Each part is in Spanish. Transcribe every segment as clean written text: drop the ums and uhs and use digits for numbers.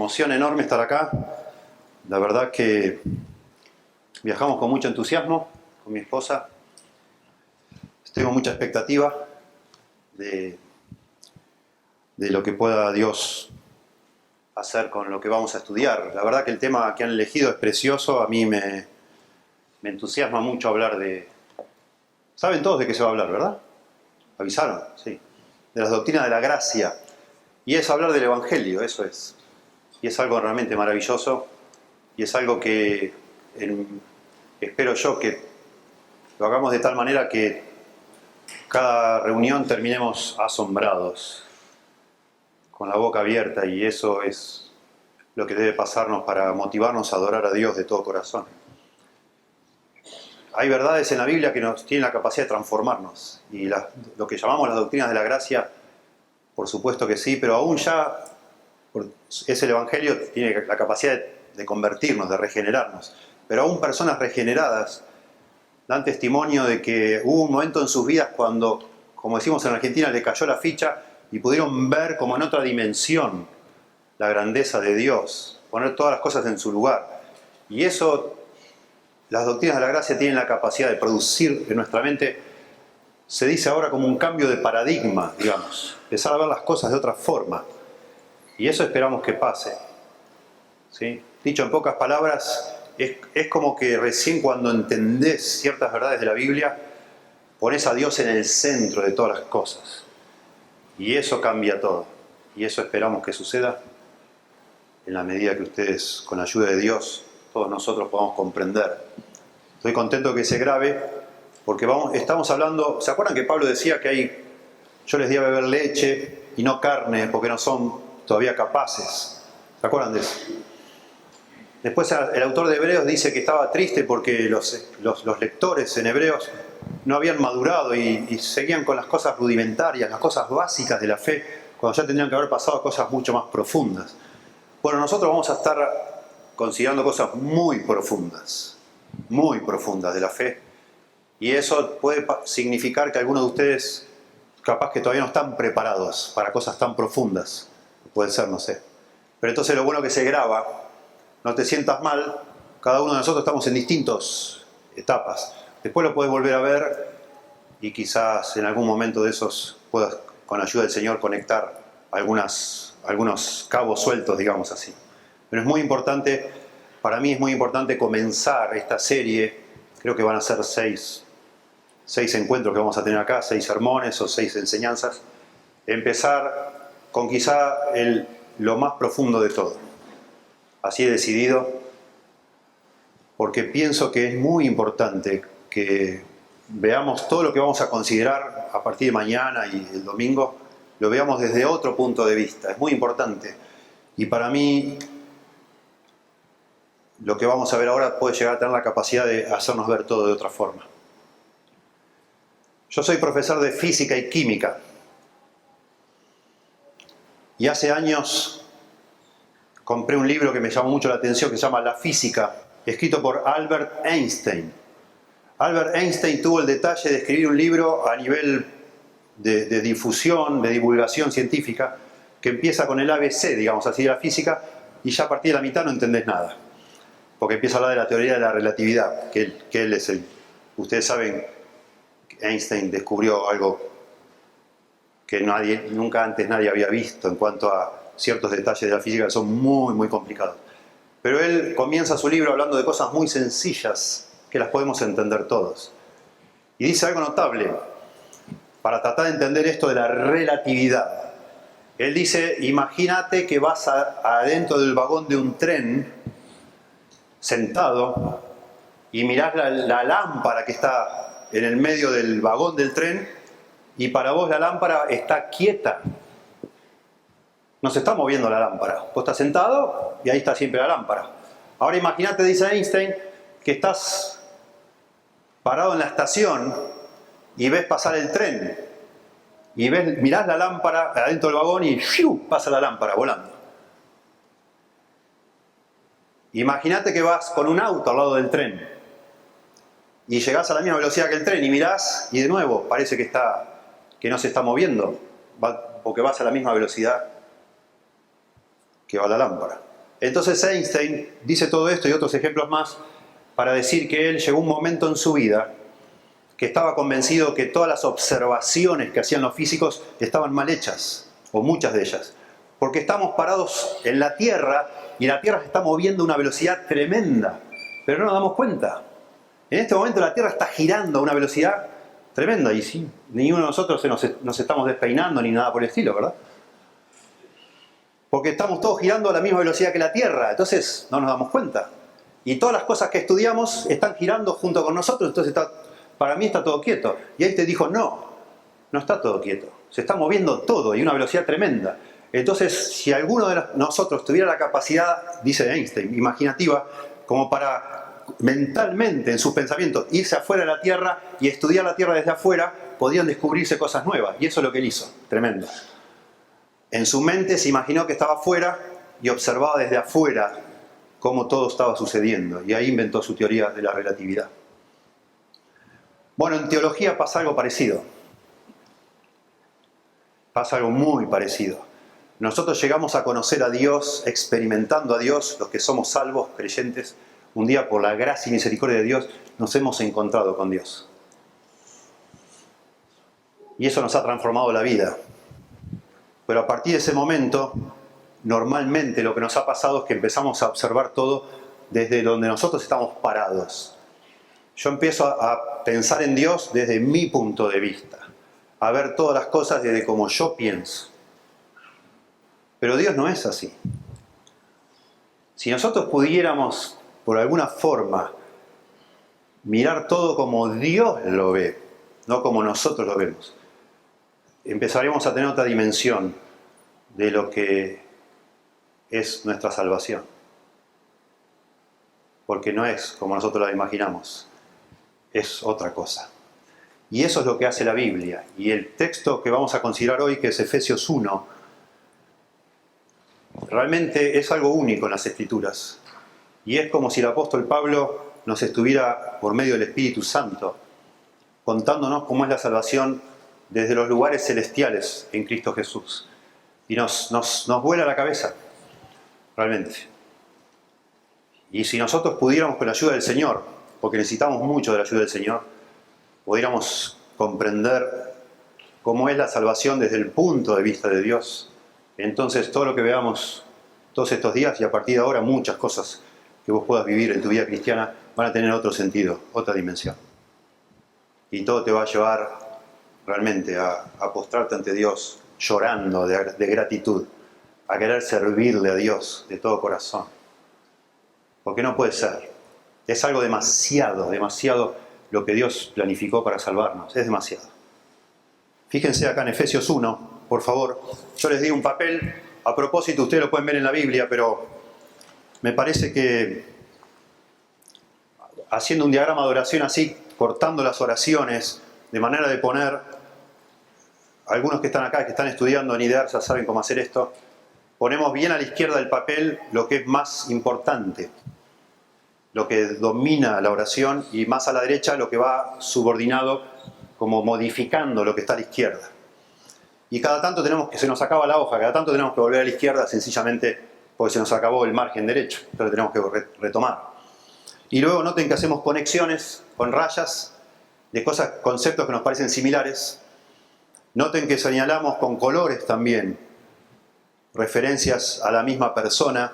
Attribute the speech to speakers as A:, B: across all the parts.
A: emoción enorme estar acá. La verdad que viajamos con mucho entusiasmo con mi esposa. Tengo mucha expectativa de lo que pueda Dios hacer con lo que vamos a estudiar. La verdad que el tema que han elegido es precioso. A mí me entusiasma mucho hablar de... ¿Saben todos de qué se va a hablar, verdad? ¿Avisaron? Sí. De las doctrinas de la gracia. Y es hablar del Evangelio, eso es. Y es algo realmente maravilloso. Y es algo que espero yo que lo hagamos de tal manera que cada reunión terminemos asombrados, con la boca abierta, y eso es lo que debe pasarnos para motivarnos a adorar a Dios de todo corazón. Hay verdades en la Biblia que nos tienen la capacidad de transformarnos, y lo que llamamos las doctrinas de la gracia, por supuesto que sí, pero aún ya es el Evangelio, tiene la capacidad de convertirnos, de regenerarnos. Pero aún personas regeneradas dan testimonio de que hubo un momento en sus vidas cuando, como decimos en Argentina, le cayó la ficha y pudieron ver como en otra dimensión la grandeza de Dios, poner todas las cosas en su lugar. Y eso, las doctrinas de la gracia tienen la capacidad de producir en nuestra mente, se dice ahora como un cambio de paradigma, digamos, empezar a ver las cosas de otra forma. Y eso esperamos que pase. ¿Sí? Dicho en pocas palabras, es como que recién cuando entendés ciertas verdades de la Biblia, pones a Dios en el centro de todas las cosas. Y eso cambia todo. Y eso esperamos que suceda en la medida que ustedes, con la ayuda de Dios, todos nosotros podamos comprender. Estoy contento que se grabe, porque estamos hablando... ¿Se acuerdan que Pablo decía que yo les di a beber leche y no carne, porque no son todavía capaces? ¿Se acuerdan de eso? Después el autor de Hebreos dice que estaba triste porque los lectores en Hebreos no habían madurado y seguían con las cosas rudimentarias, las cosas básicas de la fe, cuando ya tendrían que haber pasado a cosas mucho más profundas. Bueno, nosotros vamos a estar considerando cosas muy profundas de la fe, y eso puede significar que algunos de ustedes capaz que todavía no están preparados para cosas tan profundas. Puede ser, no sé. Pero entonces lo bueno que se graba, no te sientas mal, cada uno de nosotros estamos en distintas etapas. Después lo puedes volver a ver y quizás en algún momento de esos puedas, con la ayuda del Señor, conectar algunos cabos sueltos, digamos así. Pero es muy importante, para mí es muy importante comenzar esta serie. Creo que van a ser seis encuentros que vamos a tener acá, 6 sermones o 6 enseñanzas. Empezar con quizá lo más profundo de todo. Así he decidido, porque pienso que es muy importante que veamos todo lo que vamos a considerar a partir de mañana y el domingo, lo veamos desde otro punto de vista. Es muy importante. Y para mí, lo que vamos a ver ahora puede llegar a tener la capacidad de hacernos ver todo de otra forma. Yo soy profesor de física y química. Y hace años compré un libro que me llamó mucho la atención, que se llama La Física, escrito por Albert Einstein. Albert Einstein tuvo el detalle de escribir un libro a nivel de difusión, de divulgación científica, que empieza con el ABC, digamos así, de la física, y ya a partir de la mitad no entendés nada. Porque empieza a hablar de la teoría de la relatividad, que él es el... Ustedes saben que Einstein descubrió algo que nunca antes nadie había visto en cuanto a ciertos detalles de la física que son muy, muy complicados. Pero él comienza su libro hablando de cosas muy sencillas que las podemos entender todos. Y dice algo notable para tratar de entender esto de la relatividad. Él dice, imagínate que vas adentro del vagón de un tren, sentado, y mirás la lámpara que está en el medio del vagón del tren, y para vos la lámpara está quieta. No se está moviendo la lámpara. Vos estás sentado y ahí está siempre la lámpara. Ahora imagínate, dice Einstein, que estás parado en la estación y ves pasar el tren. Y mirás la lámpara adentro del vagón y ¡fiu!, pasa la lámpara volando. Imagínate que vas con un auto al lado del tren y llegás a la misma velocidad que el tren y mirás y de nuevo parece que no se está moviendo porque vas a la misma velocidad que va la lámpara. Entonces Einstein dice todo esto y otros ejemplos más para decir que él llegó a un momento en su vida que estaba convencido que todas las observaciones que hacían los físicos estaban mal hechas, o muchas de ellas. Porque estamos parados en la Tierra y la Tierra se está moviendo a una velocidad tremenda, pero no nos damos cuenta. En este momento la Tierra está girando a una velocidad tremenda y sí, ninguno de nosotros nos estamos despeinando ni nada por el estilo, ¿verdad? Porque estamos todos girando a la misma velocidad que la Tierra, entonces no nos damos cuenta. Y todas las cosas que estudiamos están girando junto con nosotros, entonces para mí está todo quieto. Y Einstein dijo, no está todo quieto, se está moviendo todo y a una velocidad tremenda. Entonces, si alguno de nosotros tuviera la capacidad, dice Einstein, imaginativa, como para mentalmente, en sus pensamientos, irse afuera de la Tierra y estudiar la Tierra desde afuera, podían descubrirse cosas nuevas. Y eso es lo que él hizo, tremendo. En su mente se imaginó que estaba afuera y observaba desde afuera cómo todo estaba sucediendo. Y ahí inventó su teoría de la relatividad. Bueno, en teología pasa algo parecido. Pasa algo muy parecido. Nosotros llegamos a conocer a Dios, experimentando a Dios, los que somos salvos, creyentes. Un día, por la gracia y misericordia de Dios, nos hemos encontrado con Dios. Y eso nos ha transformado la vida. Pero a partir de ese momento, normalmente lo que nos ha pasado es que empezamos a observar todo desde donde nosotros estamos parados. Yo empiezo a pensar en Dios desde mi punto de vista, a ver todas las cosas desde como yo pienso. Pero Dios no es así. Si nosotros pudiéramos, por alguna forma, mirar todo como Dios lo ve, no como nosotros lo vemos, empezaremos a tener otra dimensión de lo que es nuestra salvación. Porque no es como nosotros la imaginamos, es otra cosa. Y eso es lo que hace la Biblia. Y el texto que vamos a considerar hoy, que es Efesios 1, realmente es algo único en las Escrituras. Y es como si el apóstol Pablo nos estuviera, por medio del Espíritu Santo, contándonos cómo es la salvación desde los lugares celestiales en Cristo Jesús. Y nos vuela la cabeza, realmente. Y si nosotros pudiéramos, con la ayuda del Señor, porque necesitamos mucho de la ayuda del Señor, pudiéramos comprender cómo es la salvación desde el punto de vista de Dios, entonces todo lo que veamos todos estos días y a partir de ahora muchas cosas que vos puedas vivir en tu vida cristiana van a tener otro sentido, otra dimensión. Y todo te va a llevar realmente a postrarte ante Dios llorando de gratitud, a querer servirle a Dios de todo corazón. Porque no puede ser. Es algo demasiado lo que Dios planificó para salvarnos. Es demasiado. Fíjense acá en Efesios 1, por favor. Yo les di un papel. A propósito, ustedes lo pueden ver en la Biblia, pero me parece que haciendo un diagrama de oración así, cortando las oraciones, de manera de poner, algunos que están acá, que están estudiando en IDEAR, ya saben cómo hacer esto, ponemos bien a la izquierda del papel lo que es más importante, lo que domina la oración, y más a la derecha lo que va subordinado, como modificando lo que está a la izquierda. Y cada tanto se nos acaba la hoja, cada tanto tenemos que volver a la izquierda, sencillamente porque se nos acabó el margen derecho, entonces tenemos que retomar. Y luego noten que hacemos conexiones con rayas de conceptos que nos parecen similares. Noten que señalamos con colores también referencias a la misma persona.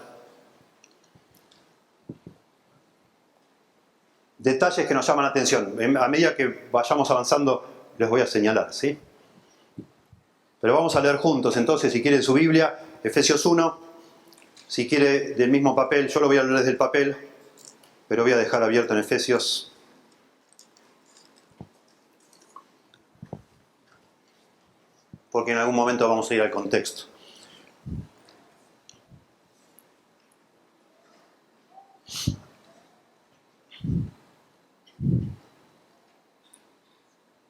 A: Detalles que nos llaman la atención. A medida que vayamos avanzando les voy a señalar, ¿sí? Pero vamos a leer juntos, entonces, si quieren su Biblia, Efesios 1. Si quiere del mismo papel, yo lo voy a leer desde el papel, pero voy a dejar abierto en Efesios. Porque en algún momento vamos a ir al contexto.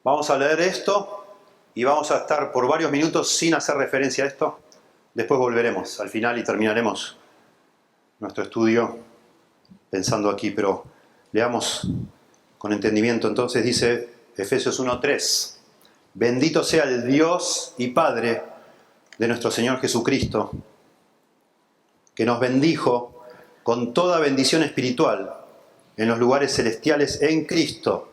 A: Vamos a leer esto y vamos a estar por varios minutos sin hacer referencia a esto. Después volveremos al final y terminaremos nuestro estudio pensando aquí, pero leamos con entendimiento. Entonces dice Efesios 1:3: Bendito sea el Dios y Padre de nuestro Señor Jesucristo, que nos bendijo con toda bendición espiritual en los lugares celestiales en Cristo,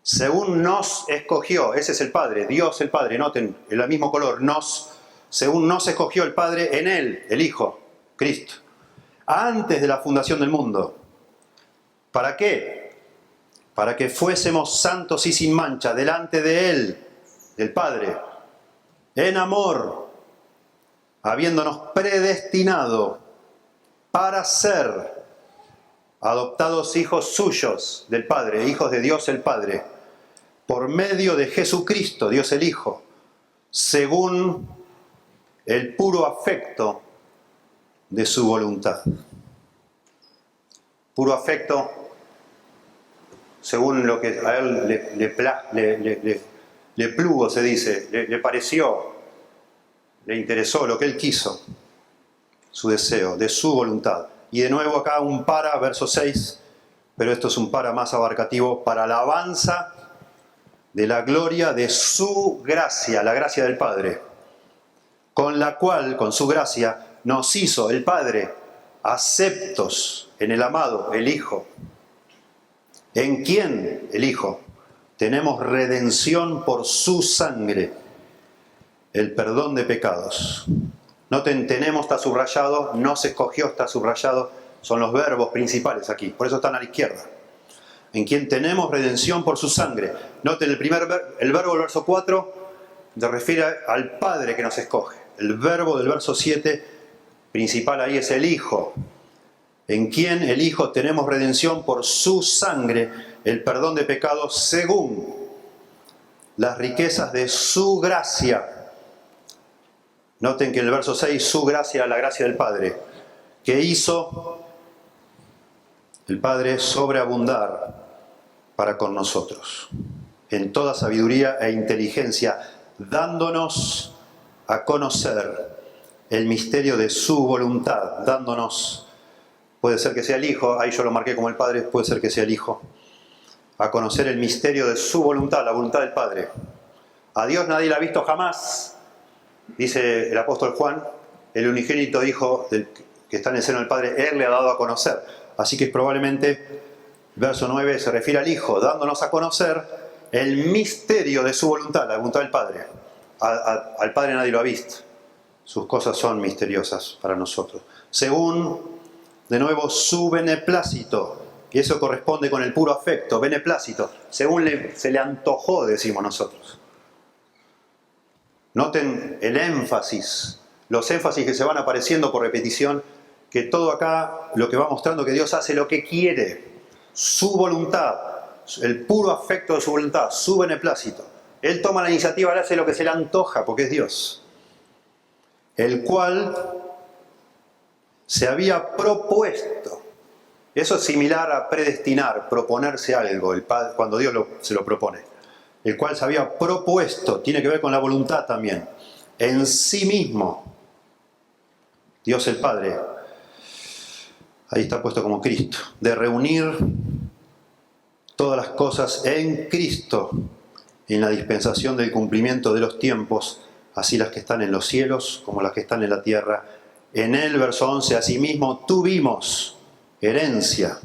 A: según nos escogió. Ese es el Padre, Dios el Padre, noten, en el mismo color, según nos escogió el Padre en Él, el Hijo, Cristo, antes de la fundación del mundo. ¿Para qué? Para que fuésemos santos y sin mancha delante de Él, del Padre, en amor, habiéndonos predestinado para ser adoptados hijos suyos del Padre, hijos de Dios el Padre, por medio de Jesucristo, Dios el Hijo, según el puro afecto de su voluntad. Puro afecto, según lo que a él le plugo, se dice, le pareció, le interesó, lo que él quiso, su deseo, de su voluntad. Y de nuevo acá un para, verso 6, pero esto es un para más abarcativo, para alabanza de la gloria de su gracia, la gracia del Padre, con la cual, con su gracia, nos hizo el Padre aceptos en el amado, el Hijo, en quien, el Hijo, tenemos redención por su sangre, el perdón de pecados. Noten, tenemos está subrayado, nos escogió está subrayado, son los verbos principales aquí, por eso están a la izquierda. En quien tenemos redención por su sangre. Noten el verbo del verso 4 se refiere al Padre que nos escoge. El verbo del verso 7 principal ahí es el Hijo. En quien el Hijo tenemos redención por su sangre, el perdón de pecados según las riquezas de su gracia. Noten que en el verso 6, su gracia, la gracia del Padre, que hizo el Padre sobreabundar para con nosotros, en toda sabiduría e inteligencia, dándonos a conocer el misterio de su voluntad, dándonos, puede ser que sea el Hijo, ahí yo lo marqué como el Padre, puede ser que sea el Hijo, a conocer el misterio de su voluntad, la voluntad del Padre. A Dios nadie la ha visto jamás. Dice el apóstol Juan, el unigénito Hijo que está en el seno del Padre, Él le ha dado a conocer. Así que probablemente, verso 9, se refiere al Hijo, dándonos a conocer el misterio de su voluntad, la voluntad del Padre. Al Padre nadie lo ha visto. Sus cosas son misteriosas para nosotros. Según, de nuevo, su beneplácito. Y eso corresponde con el puro afecto, beneplácito. Según se le antojó, decimos nosotros. Noten el énfasis, los énfasis que se van apareciendo por repetición, que todo acá lo que va mostrando que Dios hace lo que quiere, su voluntad, el puro afecto de su voluntad, su beneplácito. Él toma la iniciativa, él hace lo que se le antoja, porque es Dios. El cual se había propuesto. Eso es similar a predestinar, proponerse algo, cuando Dios se lo propone. El cual se había propuesto, tiene que ver con la voluntad también, en sí mismo, Dios el Padre, ahí está puesto como Cristo, de reunir todas las cosas en Cristo, en la dispensación del cumplimiento de los tiempos, así las que están en los cielos como las que están en la tierra. En él, verso 11, asimismo tuvimos herencia.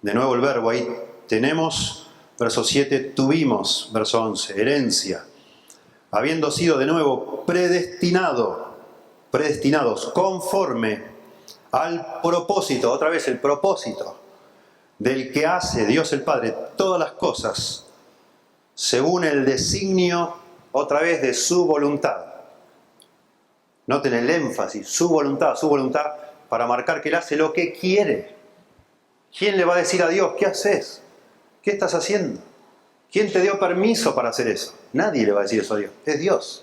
A: De nuevo el verbo ahí, tenemos. Verso 7, tuvimos, verso 11, herencia, habiendo sido de nuevo predestinados conforme al propósito, otra vez el propósito, del que hace Dios el Padre todas las cosas, según el designio, otra vez, de su voluntad. Noten el énfasis, su voluntad, para marcar que Él hace lo que quiere. ¿Quién le va a decir a Dios, qué haces? ¿Qué estás haciendo? ¿Quién te dio permiso para hacer eso? Nadie le va a decir eso a Dios. Es Dios.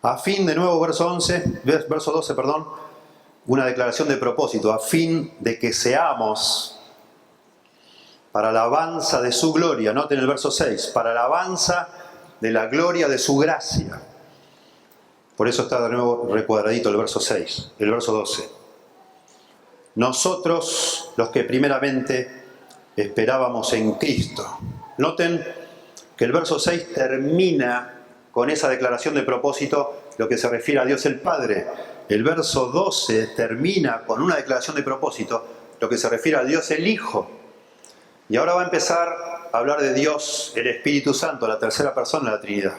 A: A fin, de nuevo, verso 12, una declaración de propósito. A fin de que seamos, para la alabanza de su gloria. Noten el verso 6. Para la alabanza de la gloria de su gracia. Por eso está de nuevo recuadradito el verso 6. El verso 12. Nosotros, los que primeramente esperábamos en Cristo. Noten que el verso 6 termina con esa declaración de propósito, lo que se refiere a Dios el Padre. el verso 12 termina con una declaración de propósito, lo que se refiere a Dios el Hijo. Y ahora va a empezar a hablar de Dios el Espíritu Santo, la tercera persona de la Trinidad.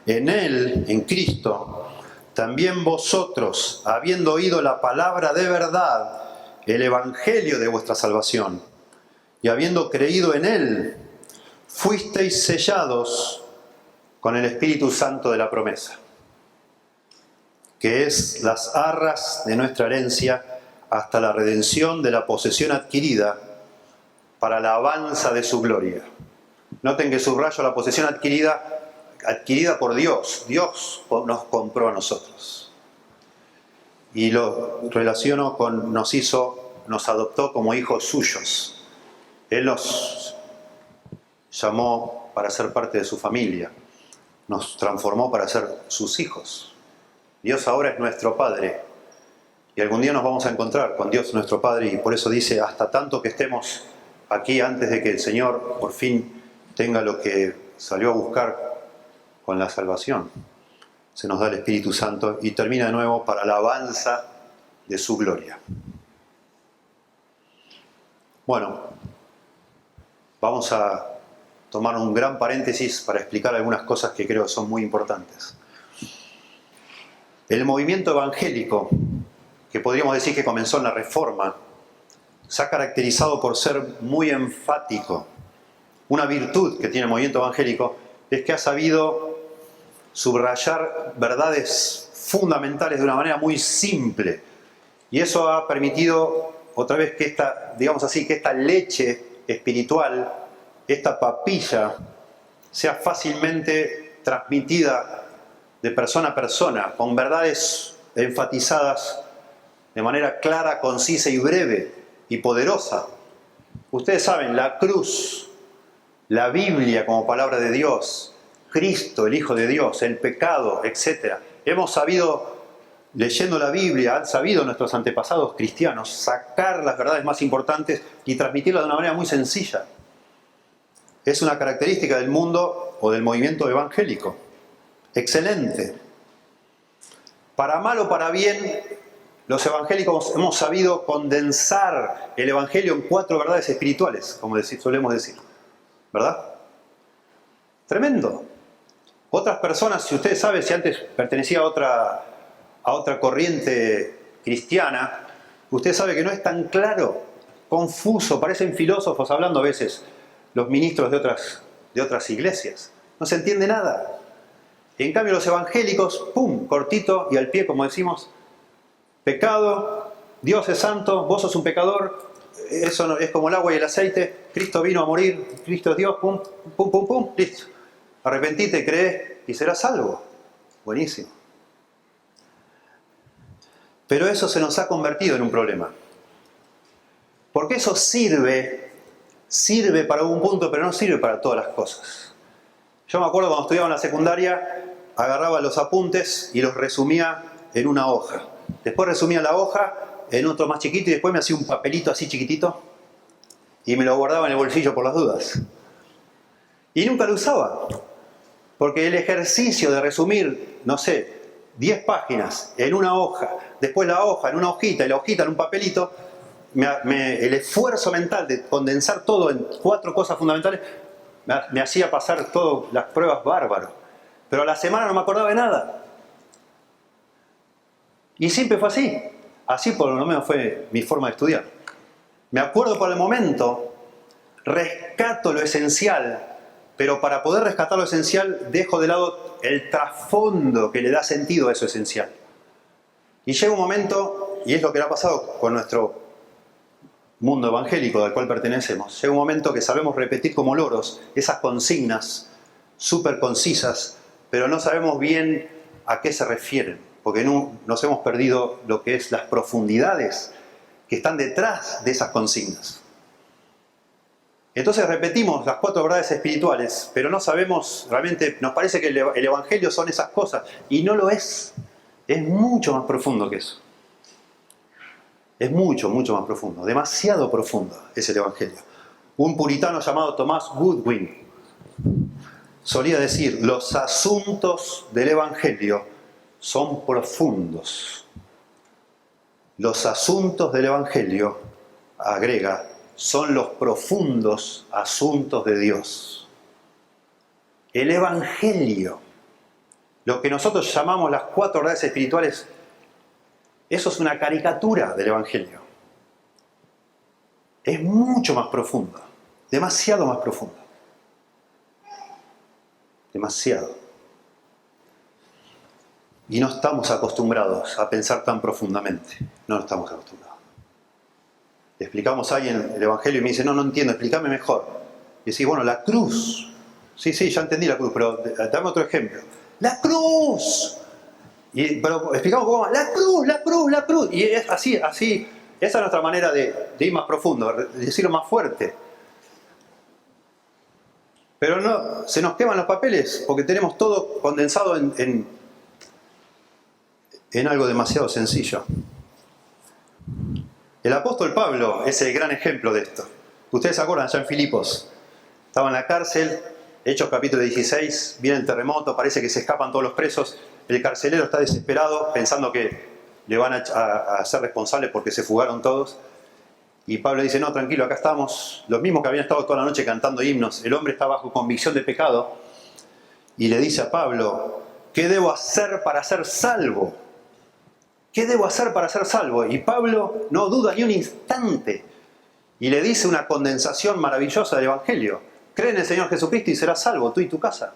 A: En Él, en Cristo, también vosotros, habiendo oído la palabra de verdad, el Evangelio de vuestra salvación, y habiendo creído en Él, fuisteis sellados con el Espíritu Santo de la promesa, que es las arras de nuestra herencia hasta la redención de la posesión adquirida para la alabanza de su gloria. Noten que subrayo la posesión adquirida por Dios. Dios nos compró a nosotros. Y lo relaciono con nos adoptó como hijos suyos. Él nos llamó para ser parte de su familia. Nos transformó para ser sus hijos. Dios ahora es nuestro Padre. Y algún día nos vamos a encontrar con Dios nuestro Padre. Y por eso dice, hasta tanto que estemos aquí antes de que el Señor por fin tenga lo que salió a buscar con la salvación. Se nos da el Espíritu Santo y termina de nuevo para la alabanza de su gloria. Bueno, vamos a tomar un gran paréntesis para explicar algunas cosas que creo que son muy importantes. El movimiento evangélico, que podríamos decir que comenzó en la Reforma, se ha caracterizado por ser muy enfático. Una virtud que tiene el movimiento evangélico es que ha sabido subrayar verdades fundamentales de una manera muy simple. Y eso ha permitido, otra vez, que esta leche espiritual, esta papilla, sea fácilmente transmitida de persona a persona, con verdades enfatizadas de manera clara, concisa y breve y poderosa. Ustedes saben, la cruz, la Biblia como palabra de Dios, Cristo, el Hijo de Dios, el pecado, etc. Hemos sabido, leyendo la Biblia, han sabido nuestros antepasados cristianos sacar las verdades más importantes y transmitirlas de una manera muy sencilla. Es una característica del mundo o del movimiento evangélico. Excelente. Para mal o para bien, los evangélicos hemos sabido condensar el evangelio en 4 verdades espirituales, como solemos decir. ¿Verdad? Tremendo. Otras personas, si ustedes saben, si antes pertenecía a otra corriente cristiana, usted sabe que no es tan claro, confuso, parecen filósofos hablando a veces los ministros de otras iglesias. No se entiende nada. En cambio los evangélicos, ¡pum!, cortito y al pie, como decimos, pecado, Dios es santo, vos sos un pecador, eso no, es como el agua y el aceite, Cristo vino a morir, Cristo es Dios, pum, pum, pum, pum, listo. Arrepentite, crees y serás salvo. Buenísimo. Pero eso se nos ha convertido en un problema. Porque eso sirve para un punto, pero no sirve para todas las cosas. Yo me acuerdo cuando estudiaba en la secundaria, agarraba los apuntes y los resumía en una hoja. Después resumía la hoja en otro más chiquito y después me hacía un papelito así chiquitito y me lo guardaba en el bolsillo por las dudas. Y nunca lo usaba. Porque el ejercicio de resumir, 10 páginas en una hoja, después la hoja en una hojita y la hojita en un papelito, el esfuerzo mental de condensar todo en 4 cosas fundamentales me hacía pasar todas las pruebas bárbaro. Pero a la semana no me acordaba de nada. Y siempre fue así. Así por lo menos fue mi forma de estudiar. Me acuerdo por el momento, rescato lo esencial, pero para poder rescatar lo esencial dejo de lado el trasfondo que le da sentido a eso esencial. Y llega un momento, y es lo que le ha pasado con nuestro mundo evangélico al cual pertenecemos, llega un momento que sabemos repetir como loros esas consignas súper concisas, pero no sabemos bien a qué se refieren, porque nos hemos perdido lo que es las profundidades que están detrás de esas consignas. Entonces repetimos las 4 verdades espirituales, pero no sabemos realmente, nos parece que el Evangelio son esas cosas, y no lo es. Es mucho más profundo que eso. Es mucho, mucho más profundo, demasiado profundo es el Evangelio. Un puritano llamado Thomas Goodwin solía decir, los asuntos del Evangelio son profundos. Los asuntos del Evangelio, agrega, son los profundos asuntos de Dios. El Evangelio, lo que nosotros llamamos las 4 verdades espirituales, eso es una caricatura del Evangelio. Es mucho más profundo, demasiado más profundo. Demasiado. Y no estamos acostumbrados a pensar tan profundamente. No estamos acostumbrados. Le explicamos a alguien el Evangelio y me dice, no entiendo, explícame mejor. Y decís, bueno, la cruz. Sí, ya entendí la cruz, pero dame otro ejemplo. ¡La cruz! Pero explicamos cómo, la cruz. Y es así. Esa es nuestra manera de ir más profundo, de decirlo más fuerte. Pero no, se nos queman los papeles porque tenemos todo condensado en algo demasiado sencillo. El apóstol Pablo es el gran ejemplo de esto. Ustedes se acuerdan, ya en Filipos, estaba en la cárcel, Hechos capítulo 16, viene el terremoto, parece que se escapan todos los presos, el carcelero está desesperado pensando que le van a hacer responsable porque se fugaron todos. Y Pablo dice, no, tranquilo, acá estamos, los mismos que habían estado toda la noche cantando himnos. El hombre está bajo convicción de pecado y le dice a Pablo, ¿qué debo hacer para ser salvo? ¿Qué debo hacer para ser salvo? Y Pablo no duda ni un instante y le dice una condensación maravillosa del Evangelio. Cree en el Señor Jesucristo y serás salvo, tú y tu casa.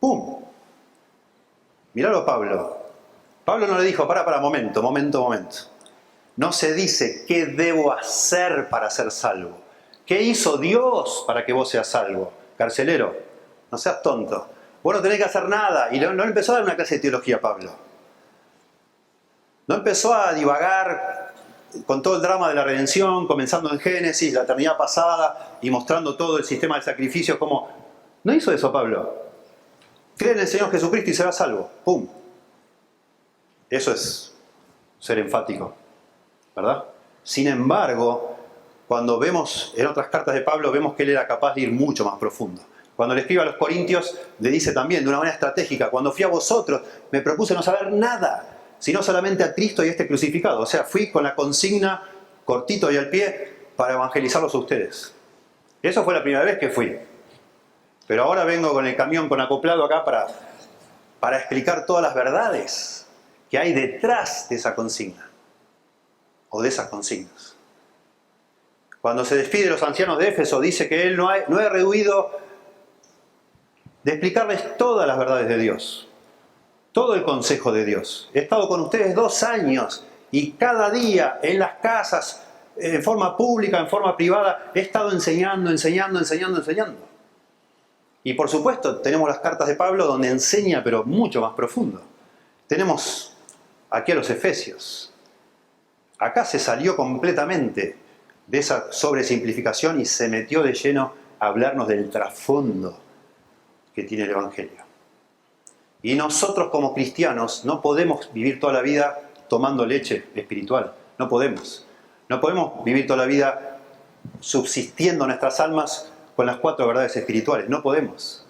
A: ¡Pum! Míralo a Pablo. Pablo no le dijo, momento. No se dice qué debo hacer para ser salvo. ¿Qué hizo Dios para que vos seas salvo? Carcelero, no seas tonto. Vos no tenés que hacer nada. Y no empezó a dar una clase de teología a Pablo. No empezó a divagar con todo el drama de la redención, comenzando en Génesis, la eternidad pasada, y mostrando todo el sistema de sacrificios como... No hizo eso Pablo. Cree en el Señor Jesucristo y serás salvo. ¡Pum! Eso es ser enfático, ¿verdad? Sin embargo, cuando vemos en otras cartas de Pablo, vemos que él era capaz de ir mucho más profundo. Cuando le escribe a los Corintios, le dice también de una manera estratégica, cuando fui a vosotros, me propuse no saber nada, sino solamente a Cristo y a este crucificado. O sea, fui con la consigna, cortito y al pie, para evangelizarlos a ustedes. Eso fue la primera vez que fui. Pero ahora vengo con el camión con acoplado acá para explicar todas las verdades que hay detrás de esa consigna. O de esas consignas. Cuando se despide de los ancianos de Éfeso, dice que él no ha rehuido de explicarles todas las verdades de Dios. Todo el consejo de Dios. He estado con ustedes 2 años y cada día en las casas, en forma pública, en forma privada, he estado enseñando. Y por supuesto tenemos las cartas de Pablo donde enseña, pero mucho más profundo. Tenemos aquí a los Efesios. Acá se salió completamente de esa sobresimplificación y se metió de lleno a hablarnos del trasfondo que tiene el Evangelio. Y nosotros como cristianos no podemos vivir toda la vida tomando leche espiritual. No podemos. No podemos vivir toda la vida subsistiendo nuestras almas con las 4 verdades espirituales. No podemos.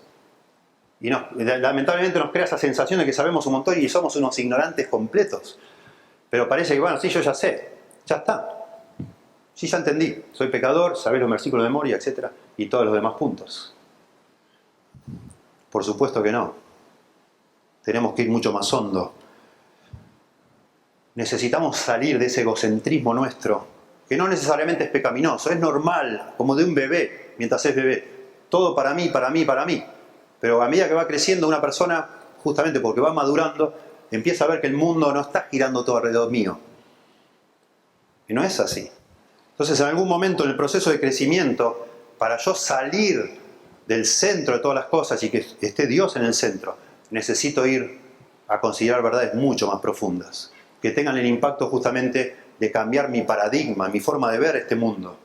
A: Y lamentablemente nos crea esa sensación de que sabemos un montón y somos unos ignorantes completos. Pero parece que, bueno, sí, yo ya sé. Ya está. Sí, ya entendí. Soy pecador, sabés los versículos de memoria, etc. Y todos los demás puntos. Por supuesto que no. Tenemos que ir mucho más hondo. Necesitamos salir de ese egocentrismo nuestro, que no necesariamente es pecaminoso, es normal, como de un bebé, mientras es bebé. Todo para mí. Pero a medida que va creciendo una persona, justamente porque va madurando, empieza a ver que el mundo no está girando todo alrededor mío. Y no es así. Entonces, en algún momento en el proceso de crecimiento, para yo salir del centro de todas las cosas y que esté Dios en el centro, necesito ir a considerar verdades mucho más profundas, que tengan el impacto justamente de cambiar mi paradigma, mi forma de ver este mundo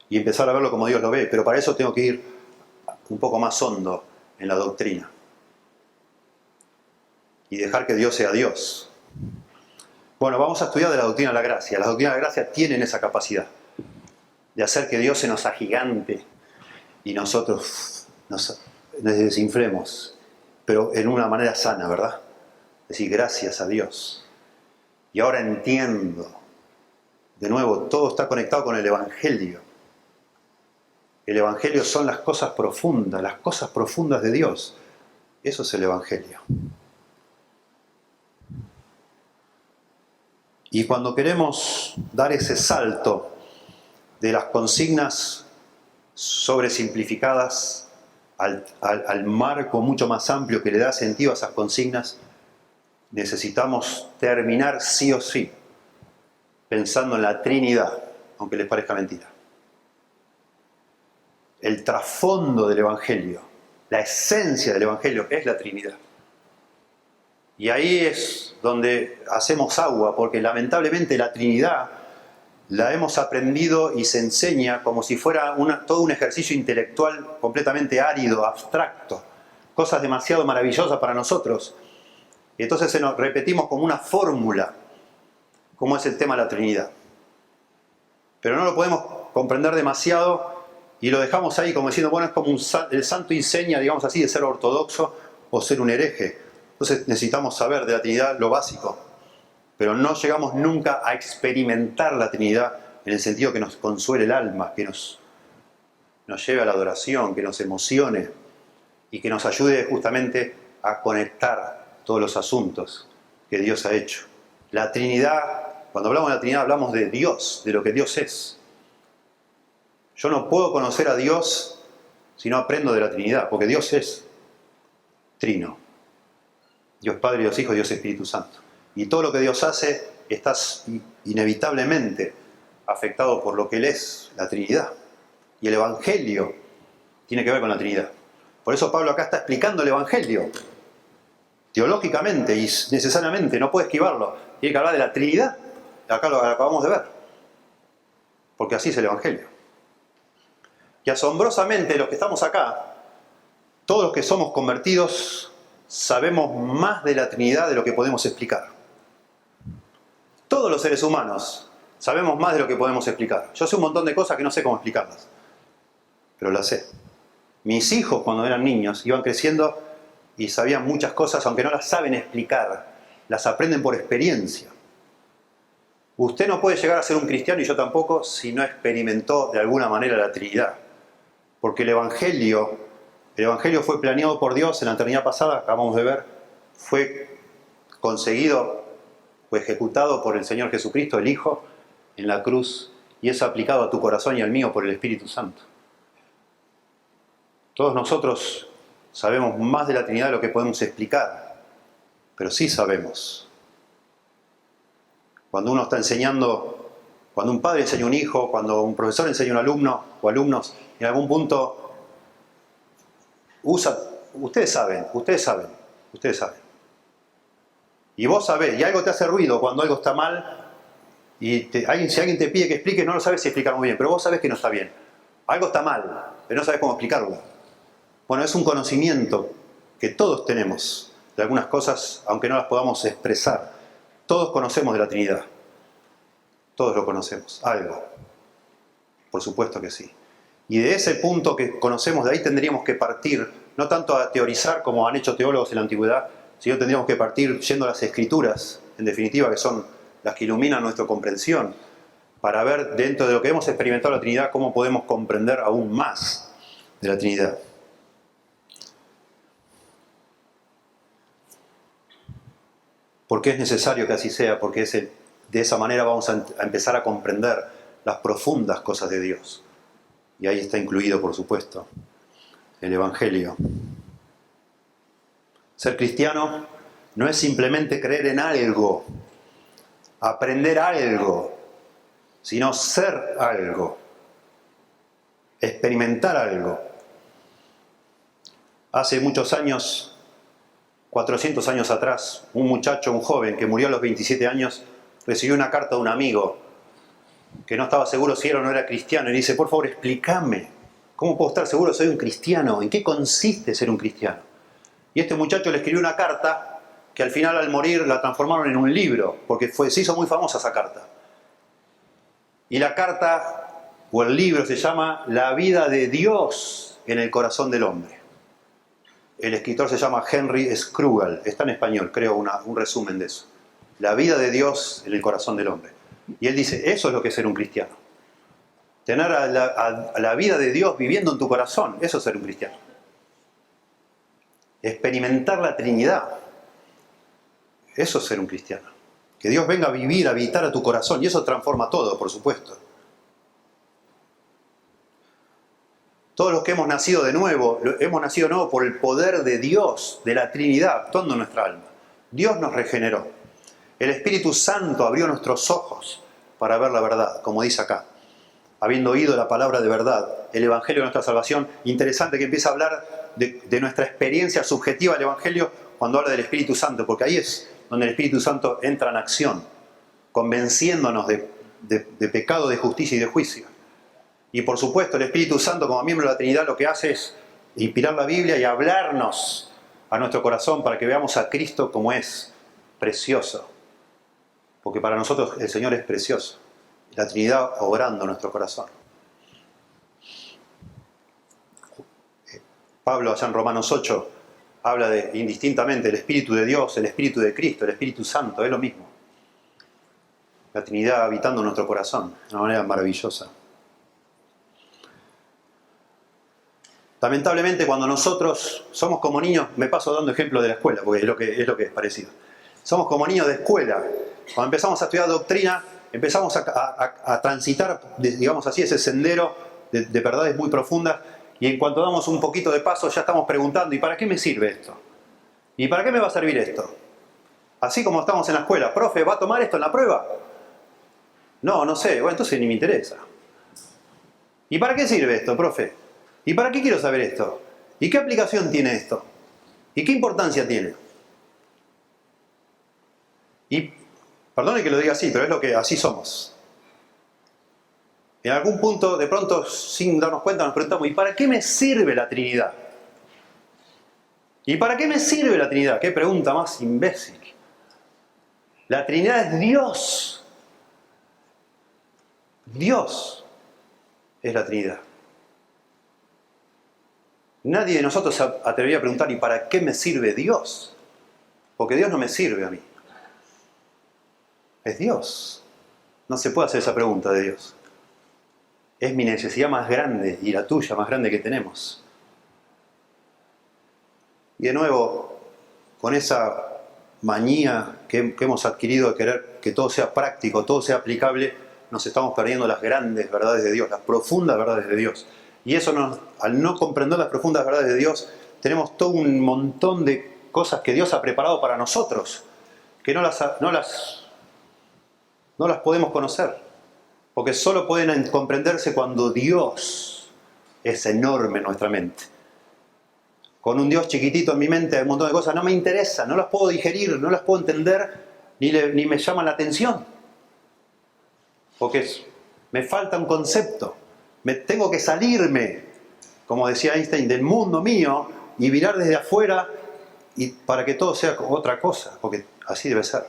A: y empezar a verlo como Dios lo ve. Pero para eso tengo que ir un poco más hondo en la doctrina y dejar que Dios sea Dios. Bueno, vamos a estudiar de la doctrina de la gracia. Las doctrinas de la gracia tienen esa capacidad de hacer que Dios se nos agigante y nosotros nos desinflemos, pero en una manera sana, ¿verdad? Decir gracias a Dios. Y ahora entiendo De nuevo, todo está conectado con el Evangelio. El Evangelio son las cosas profundas de Dios. Eso es el Evangelio. Y cuando queremos dar ese salto de las consignas sobresimplificadas al marco mucho más amplio que le da sentido a esas consignas, necesitamos terminar sí o sí pensando en la Trinidad, aunque les parezca mentira. El trasfondo del Evangelio, la esencia del Evangelio es la Trinidad. Y ahí es donde hacemos agua, porque lamentablemente la Trinidad la hemos aprendido y se enseña como si fuera todo un ejercicio intelectual completamente árido, abstracto, cosas demasiado maravillosas para nosotros. Y entonces repetimos como una fórmula, como es el tema de la Trinidad. Pero no lo podemos comprender demasiado y lo dejamos ahí como diciendo, bueno, es como el santo enseña, digamos así, de ser ortodoxo o ser un hereje. Entonces necesitamos saber de la Trinidad lo básico, pero no llegamos nunca a experimentar la Trinidad en el sentido que nos consuele el alma, que nos lleve a la adoración, que nos emocione y que nos ayude justamente a conectar todos los asuntos que Dios ha hecho. La Trinidad, cuando hablamos de la Trinidad hablamos de Dios, de lo que Dios es. Yo no puedo conocer a Dios si no aprendo de la Trinidad, porque Dios es trino. Dios Padre, Dios Hijo, Dios Espíritu Santo. Y todo lo que Dios hace está inevitablemente afectado por lo que Él es, la Trinidad. Y el Evangelio tiene que ver con la Trinidad. Por eso Pablo acá está explicando el Evangelio. Teológicamente y necesariamente, no puede esquivarlo. Tiene que hablar de la Trinidad. Acá lo acabamos de ver. Porque así es el Evangelio. Y asombrosamente los que estamos acá, todos los que somos convertidos, sabemos más de la Trinidad de lo que podemos explicar. Todos los seres humanos sabemos más de lo que podemos explicar. Yo sé un montón de cosas que no sé cómo explicarlas, pero las sé. Mis hijos cuando eran niños iban creciendo y sabían muchas cosas, aunque no las saben explicar, las aprenden por experiencia. Usted no puede llegar a ser un cristiano, y yo tampoco, si no experimentó de alguna manera la Trinidad. Porque el Evangelio fue planeado por Dios en la eternidad pasada, acabamos de ver, fue conseguido, fue ejecutado por el Señor Jesucristo, el Hijo, en la cruz, y es aplicado a tu corazón y al mío por el Espíritu Santo. Todos nosotros sabemos más de la Trinidad de lo que podemos explicar, pero sí sabemos. Cuando uno está enseñando, cuando un padre enseña a un hijo, cuando un profesor enseña a un alumno o alumnos, en algún punto ustedes saben. Y vos sabés, y algo te hace ruido cuando algo está mal, y si alguien te pide que expliques, no lo sabes si explicar muy bien, pero vos sabés que no está bien. Algo está mal, pero no sabés cómo explicarlo. Bueno, es un conocimiento que todos tenemos de algunas cosas, aunque no las podamos expresar. Todos conocemos de la Trinidad. Todos lo conocemos, algo. Por supuesto que sí. Y de ese punto que conocemos, de ahí tendríamos que partir, no tanto a teorizar como han hecho teólogos en la antigüedad, sino tendríamos que partir yendo a las Escrituras, en definitiva, que son las que iluminan nuestra comprensión, para ver dentro de lo que hemos experimentado la Trinidad, cómo podemos comprender aún más de la Trinidad. ¿Por qué es necesario que así sea? Porque de esa manera vamos a empezar a comprender las profundas cosas de Dios. Y ahí está incluido, por supuesto, el Evangelio. Ser cristiano no es simplemente creer en algo, aprender algo, sino ser algo, experimentar algo. Hace muchos años, 400 años atrás, un muchacho, un joven que murió a los 27 años, recibió una carta de un amigo que no estaba seguro si era o no era cristiano, y dice, por favor, explícame, ¿cómo puedo estar seguro que soy un cristiano? ¿En qué consiste ser un cristiano? Y este muchacho le escribió una carta que al final, al morir, la transformaron en un libro, porque se hizo muy famosa esa carta. Y la carta, o el libro, se llama La vida de Dios en el corazón del hombre. El escritor se llama Henry Scrugall, está en español, creo un resumen de eso. La vida de Dios en el corazón del hombre. Y él dice, eso es lo que es ser un cristiano. Tener a la vida de Dios viviendo en tu corazón, eso es ser un cristiano. Experimentar la Trinidad, eso es ser un cristiano. Que Dios venga a vivir, a habitar a tu corazón, y eso transforma todo, por supuesto. Todos los que hemos nacido de nuevo por el poder de Dios, de la Trinidad, actuando en nuestra alma. Dios nos regeneró. El Espíritu Santo abrió nuestros ojos para ver la verdad, como dice acá. Habiendo oído la palabra de verdad, el Evangelio de nuestra salvación. Interesante que empieza a hablar de nuestra experiencia subjetiva del Evangelio cuando habla del Espíritu Santo, porque ahí es donde el Espíritu Santo entra en acción, convenciéndonos de pecado, de justicia y de juicio. Y por supuesto el Espíritu Santo como miembro de la Trinidad lo que hace es inspirar la Biblia y hablarnos a nuestro corazón para que veamos a Cristo como es, precioso. Porque para nosotros el Señor es precioso. La Trinidad obrando en nuestro corazón. Pablo allá en Romanos 8 habla de indistintamente el Espíritu de Dios, el Espíritu de Cristo, el Espíritu Santo, es lo mismo. La Trinidad habitando en nuestro corazón de una manera maravillosa. Lamentablemente cuando nosotros somos como niños, me paso dando ejemplo de la escuela, porque es lo que es parecido. Somos como niños de escuela. Cuando empezamos a estudiar doctrina, empezamos a transitar, digamos así, ese sendero de verdades muy profundas, y en cuanto damos un poquito de paso ya estamos preguntando, ¿y para qué me sirve esto? ¿Y para qué me va a servir esto? Así como estamos en la escuela, profe, ¿va a tomar esto en la prueba? No, no sé, bueno, entonces ni me interesa. ¿Y para qué sirve esto, profe? ¿Y para qué quiero saber esto? ¿Y qué aplicación tiene esto? ¿Y qué importancia tiene? Y perdone que lo diga así, pero es lo que así somos. En algún punto, de pronto, sin darnos cuenta, nos preguntamos, ¿y para qué me sirve la Trinidad? ¿Y para qué me sirve la Trinidad? Qué pregunta más imbécil. La Trinidad es Dios. Dios es la Trinidad. Nadie de nosotros se atrevería a preguntar, ¿y para qué me sirve Dios? Porque Dios no me sirve a mí. Es Dios. No se puede hacer esa pregunta de Dios. Es mi necesidad más grande y la tuya más grande que tenemos. Y de nuevo, con esa manía que hemos adquirido de querer que todo sea práctico, todo sea aplicable, nos estamos perdiendo las grandes verdades de Dios, las profundas verdades de Dios. Y eso, al no comprender las profundas verdades de Dios, tenemos todo un montón de cosas que Dios ha preparado para nosotros, que no las podemos conocer. Porque solo pueden comprenderse cuando Dios es enorme en nuestra mente. Con un Dios chiquitito en mi mente hay un montón de cosas, no me interesan, no las puedo digerir, no las puedo entender, ni me llaman la atención. Porque me falta un concepto. Tengo que salirme, como decía Einstein, del mundo mío y mirar desde afuera para que todo sea otra cosa. Porque así debe ser.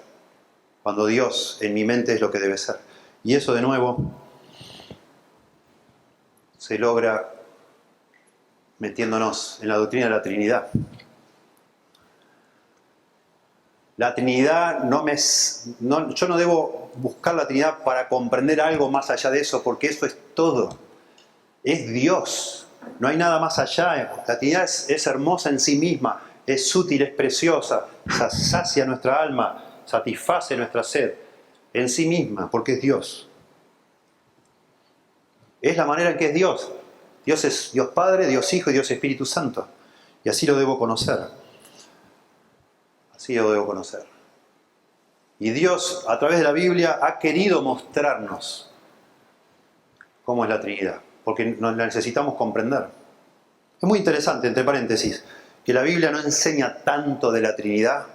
A: Cuando Dios en mi mente es lo que debe ser. Y eso de nuevo se logra metiéndonos en la doctrina de la Trinidad. La Trinidad yo no debo buscar la Trinidad para comprender algo más allá de eso, porque eso es todo. Es Dios. No hay nada más allá. La Trinidad es hermosa en sí misma, es sutil, es preciosa, sacia nuestra alma, satisface nuestra sed en sí misma, porque es Dios. Es la manera en que es Dios. Dios es Dios Padre, Dios Hijo y Dios Espíritu Santo. Y así lo debo conocer. Así lo debo conocer. Y Dios, a través de la Biblia, ha querido mostrarnos cómo es la Trinidad, porque nos la necesitamos comprender. Es muy interesante, entre paréntesis, que la Biblia no enseña tanto de la Trinidad,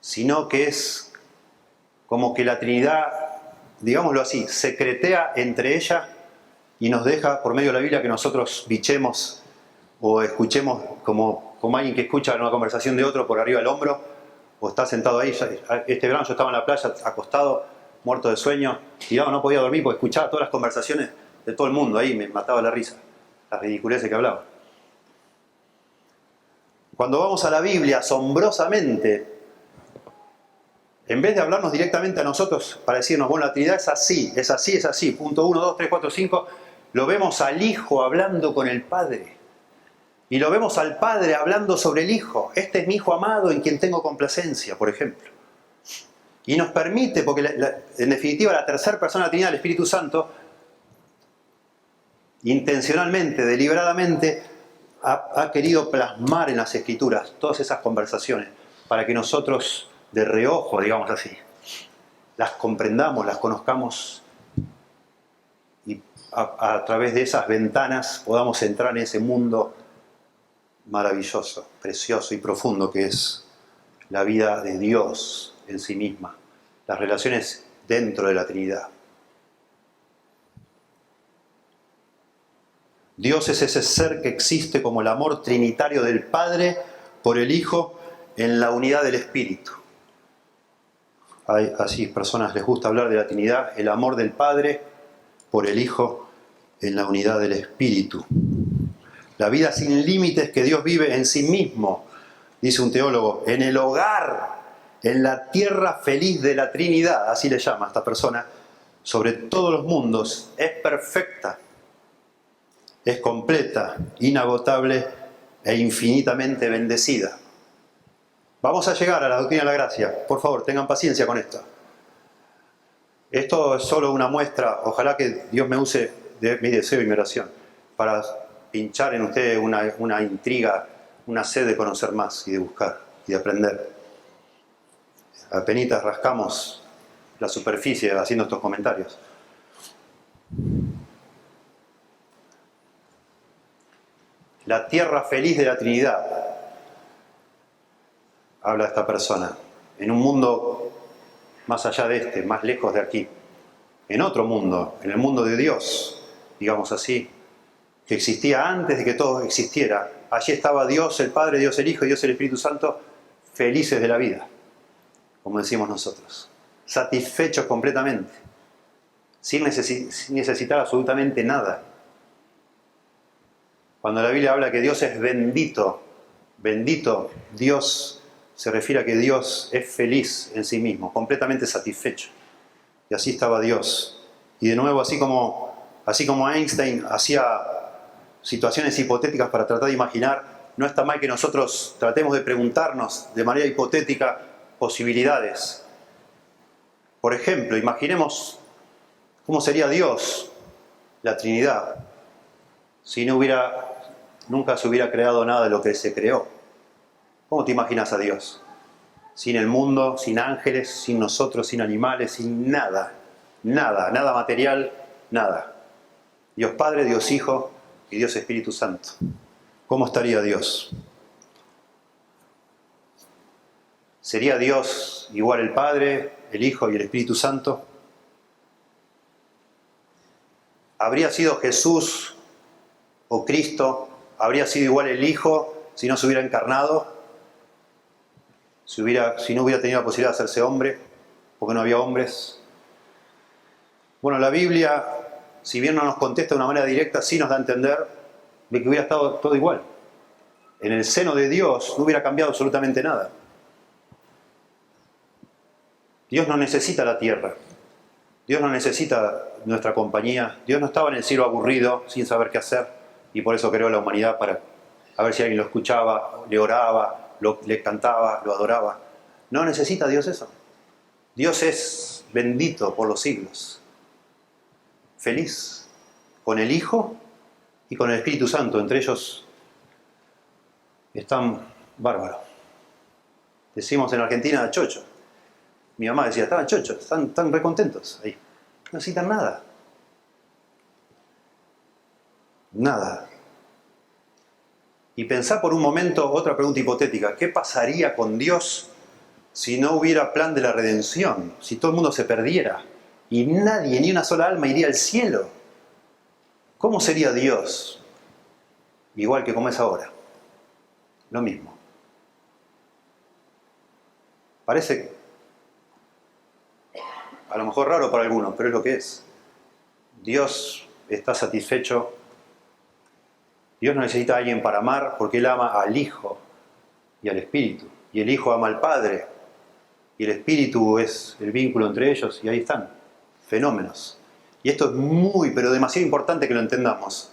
A: sino que es como que la Trinidad, digámoslo así, secretea entre ella y nos deja, por medio de la Biblia, que nosotros bichemos o escuchemos como alguien que escucha una conversación de otro por arriba del hombro, o está sentado ahí. Este verano yo estaba en la playa, acostado, muerto de sueño, tirado, no podía dormir porque escuchaba todas las conversaciones de todo el mundo ahí, me mataba la risa, las ridiculeces que hablaban. Cuando vamos a la Biblia, asombrosamente, En vez de hablarnos directamente a nosotros para decirnos, bueno, la Trinidad es así, es así, es así, punto 1, 2, 3, 4, 5, lo vemos al Hijo hablando con el Padre. Y lo vemos al Padre hablando sobre el Hijo. Este es mi Hijo amado en quien tengo complacencia, por ejemplo. Y nos permite, porque en definitiva la tercera persona de la Trinidad, el Espíritu Santo, intencionalmente, deliberadamente, ha querido plasmar en las Escrituras todas esas conversaciones para que nosotros, de reojo, digamos así, las comprendamos, las conozcamos y a través de esas ventanas podamos entrar en ese mundo maravilloso, precioso y profundo que es la vida de Dios en sí misma, las relaciones dentro de la Trinidad. Dios es ese ser que existe como el amor trinitario del Padre por el Hijo en la unidad del Espíritu. Hay así personas les gusta hablar de la Trinidad, el amor del Padre por el Hijo en la unidad del Espíritu. La vida sin límites que Dios vive en sí mismo, dice un teólogo, en el hogar, en la tierra feliz de la Trinidad, así le llama a esta persona, sobre todos los mundos, es perfecta, es completa, inagotable e infinitamente bendecida. Vamos a llegar a la doctrina de la gracia. Por favor, tengan paciencia con esto. Esto es solo una muestra, ojalá que Dios me use de mi deseo y mi oración, para pinchar en ustedes una intriga, una sed de conocer más y de buscar y de aprender. Apenitas rascamos la superficie haciendo estos comentarios. La tierra feliz de la Trinidad, habla esta persona, en un mundo más allá de este, más lejos de aquí, en otro mundo, en el mundo de Dios, digamos así, que existía antes de que todo existiera. Allí estaba Dios el Padre, Dios el Hijo y Dios el Espíritu Santo, felices de la vida, como decimos nosotros, satisfechos completamente, sin necesitar absolutamente nada. Cuando la Biblia habla que Dios es bendito, bendito, Dios se refiere a que Dios es feliz en sí mismo, completamente satisfecho. Y así estaba Dios. Y de nuevo, así como Einstein hacía situaciones hipotéticas para tratar de imaginar, no está mal que nosotros tratemos de preguntarnos de manera hipotética posibilidades. Por ejemplo, imaginemos cómo sería Dios, la Trinidad, si nunca se hubiera creado nada de lo que se creó. ¿Cómo te imaginas a Dios? Sin el mundo, sin ángeles, sin nosotros, sin animales, sin nada. Nada material, nada. Dios Padre, Dios Hijo y Dios Espíritu Santo. ¿Cómo estaría Dios? ¿Sería Dios igual el Padre, el Hijo y el Espíritu Santo? ¿Habría sido Jesús o Cristo? ¿Habría sido igual el Hijo si no se hubiera encarnado? Si no hubiera tenido la posibilidad de hacerse hombre, porque no había hombres. Bueno, la Biblia, si bien no nos contesta de una manera directa, sí nos da a entender de que hubiera estado todo igual. En el seno de Dios no hubiera cambiado absolutamente nada. Dios no necesita la tierra. Dios no necesita nuestra compañía. Dios no estaba en el cielo aburrido, sin saber qué hacer, y por eso creó la humanidad para a ver si alguien lo escuchaba, le oraba, le cantaba, lo adoraba. No necesita Dios eso. Dios es bendito por los siglos. Feliz con el Hijo y con el Espíritu Santo. Entre ellos están bárbaros. Decimos en Argentina chocho. Mi mamá decía, estaban chochos, están recontentos ahí. No necesitan nada. Nada. Y pensá por un momento, otra pregunta hipotética, ¿qué pasaría con Dios si no hubiera plan de la redención? Si todo el mundo se perdiera y nadie, ni una sola alma iría al cielo. ¿Cómo sería Dios? Igual que como es ahora. Lo mismo. Parece a lo mejor raro para algunos, pero es lo que es. Dios está satisfecho. Dios no necesita a alguien para amar porque Él ama al Hijo y al Espíritu. Y el Hijo ama al Padre y el Espíritu es el vínculo entre ellos, y ahí están, fenómenos. Y esto es muy, pero demasiado importante que lo entendamos.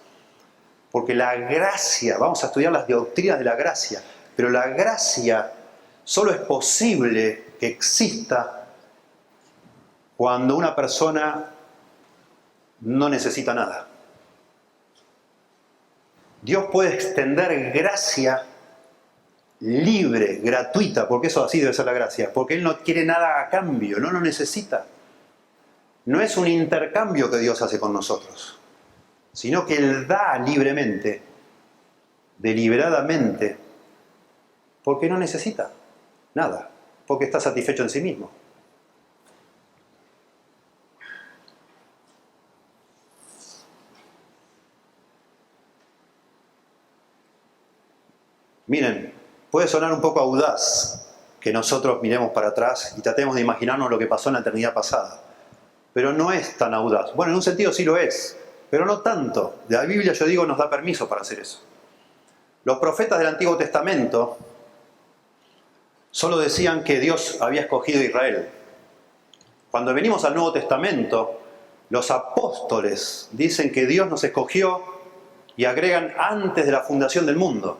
A: Porque la gracia, vamos a estudiar las doctrinas de la gracia, pero la gracia solo es posible que exista cuando una persona no necesita nada. Dios puede extender gracia libre, gratuita, porque eso así debe ser la gracia, porque Él no quiere nada a cambio, no lo necesita. No es un intercambio que Dios hace con nosotros, sino que Él da libremente, deliberadamente, porque no necesita nada, porque está satisfecho en sí mismo. Miren, puede sonar un poco audaz que nosotros miremos para atrás y tratemos de imaginarnos lo que pasó en la eternidad pasada, pero no es tan audaz. Bueno, en un sentido sí lo es, pero no tanto. La Biblia, yo digo, nos da permiso para hacer eso. Los profetas del Antiguo Testamento solo decían que Dios había escogido a Israel. Cuando venimos al Nuevo Testamento, los apóstoles dicen que Dios nos escogió y agregan antes de la fundación del mundo.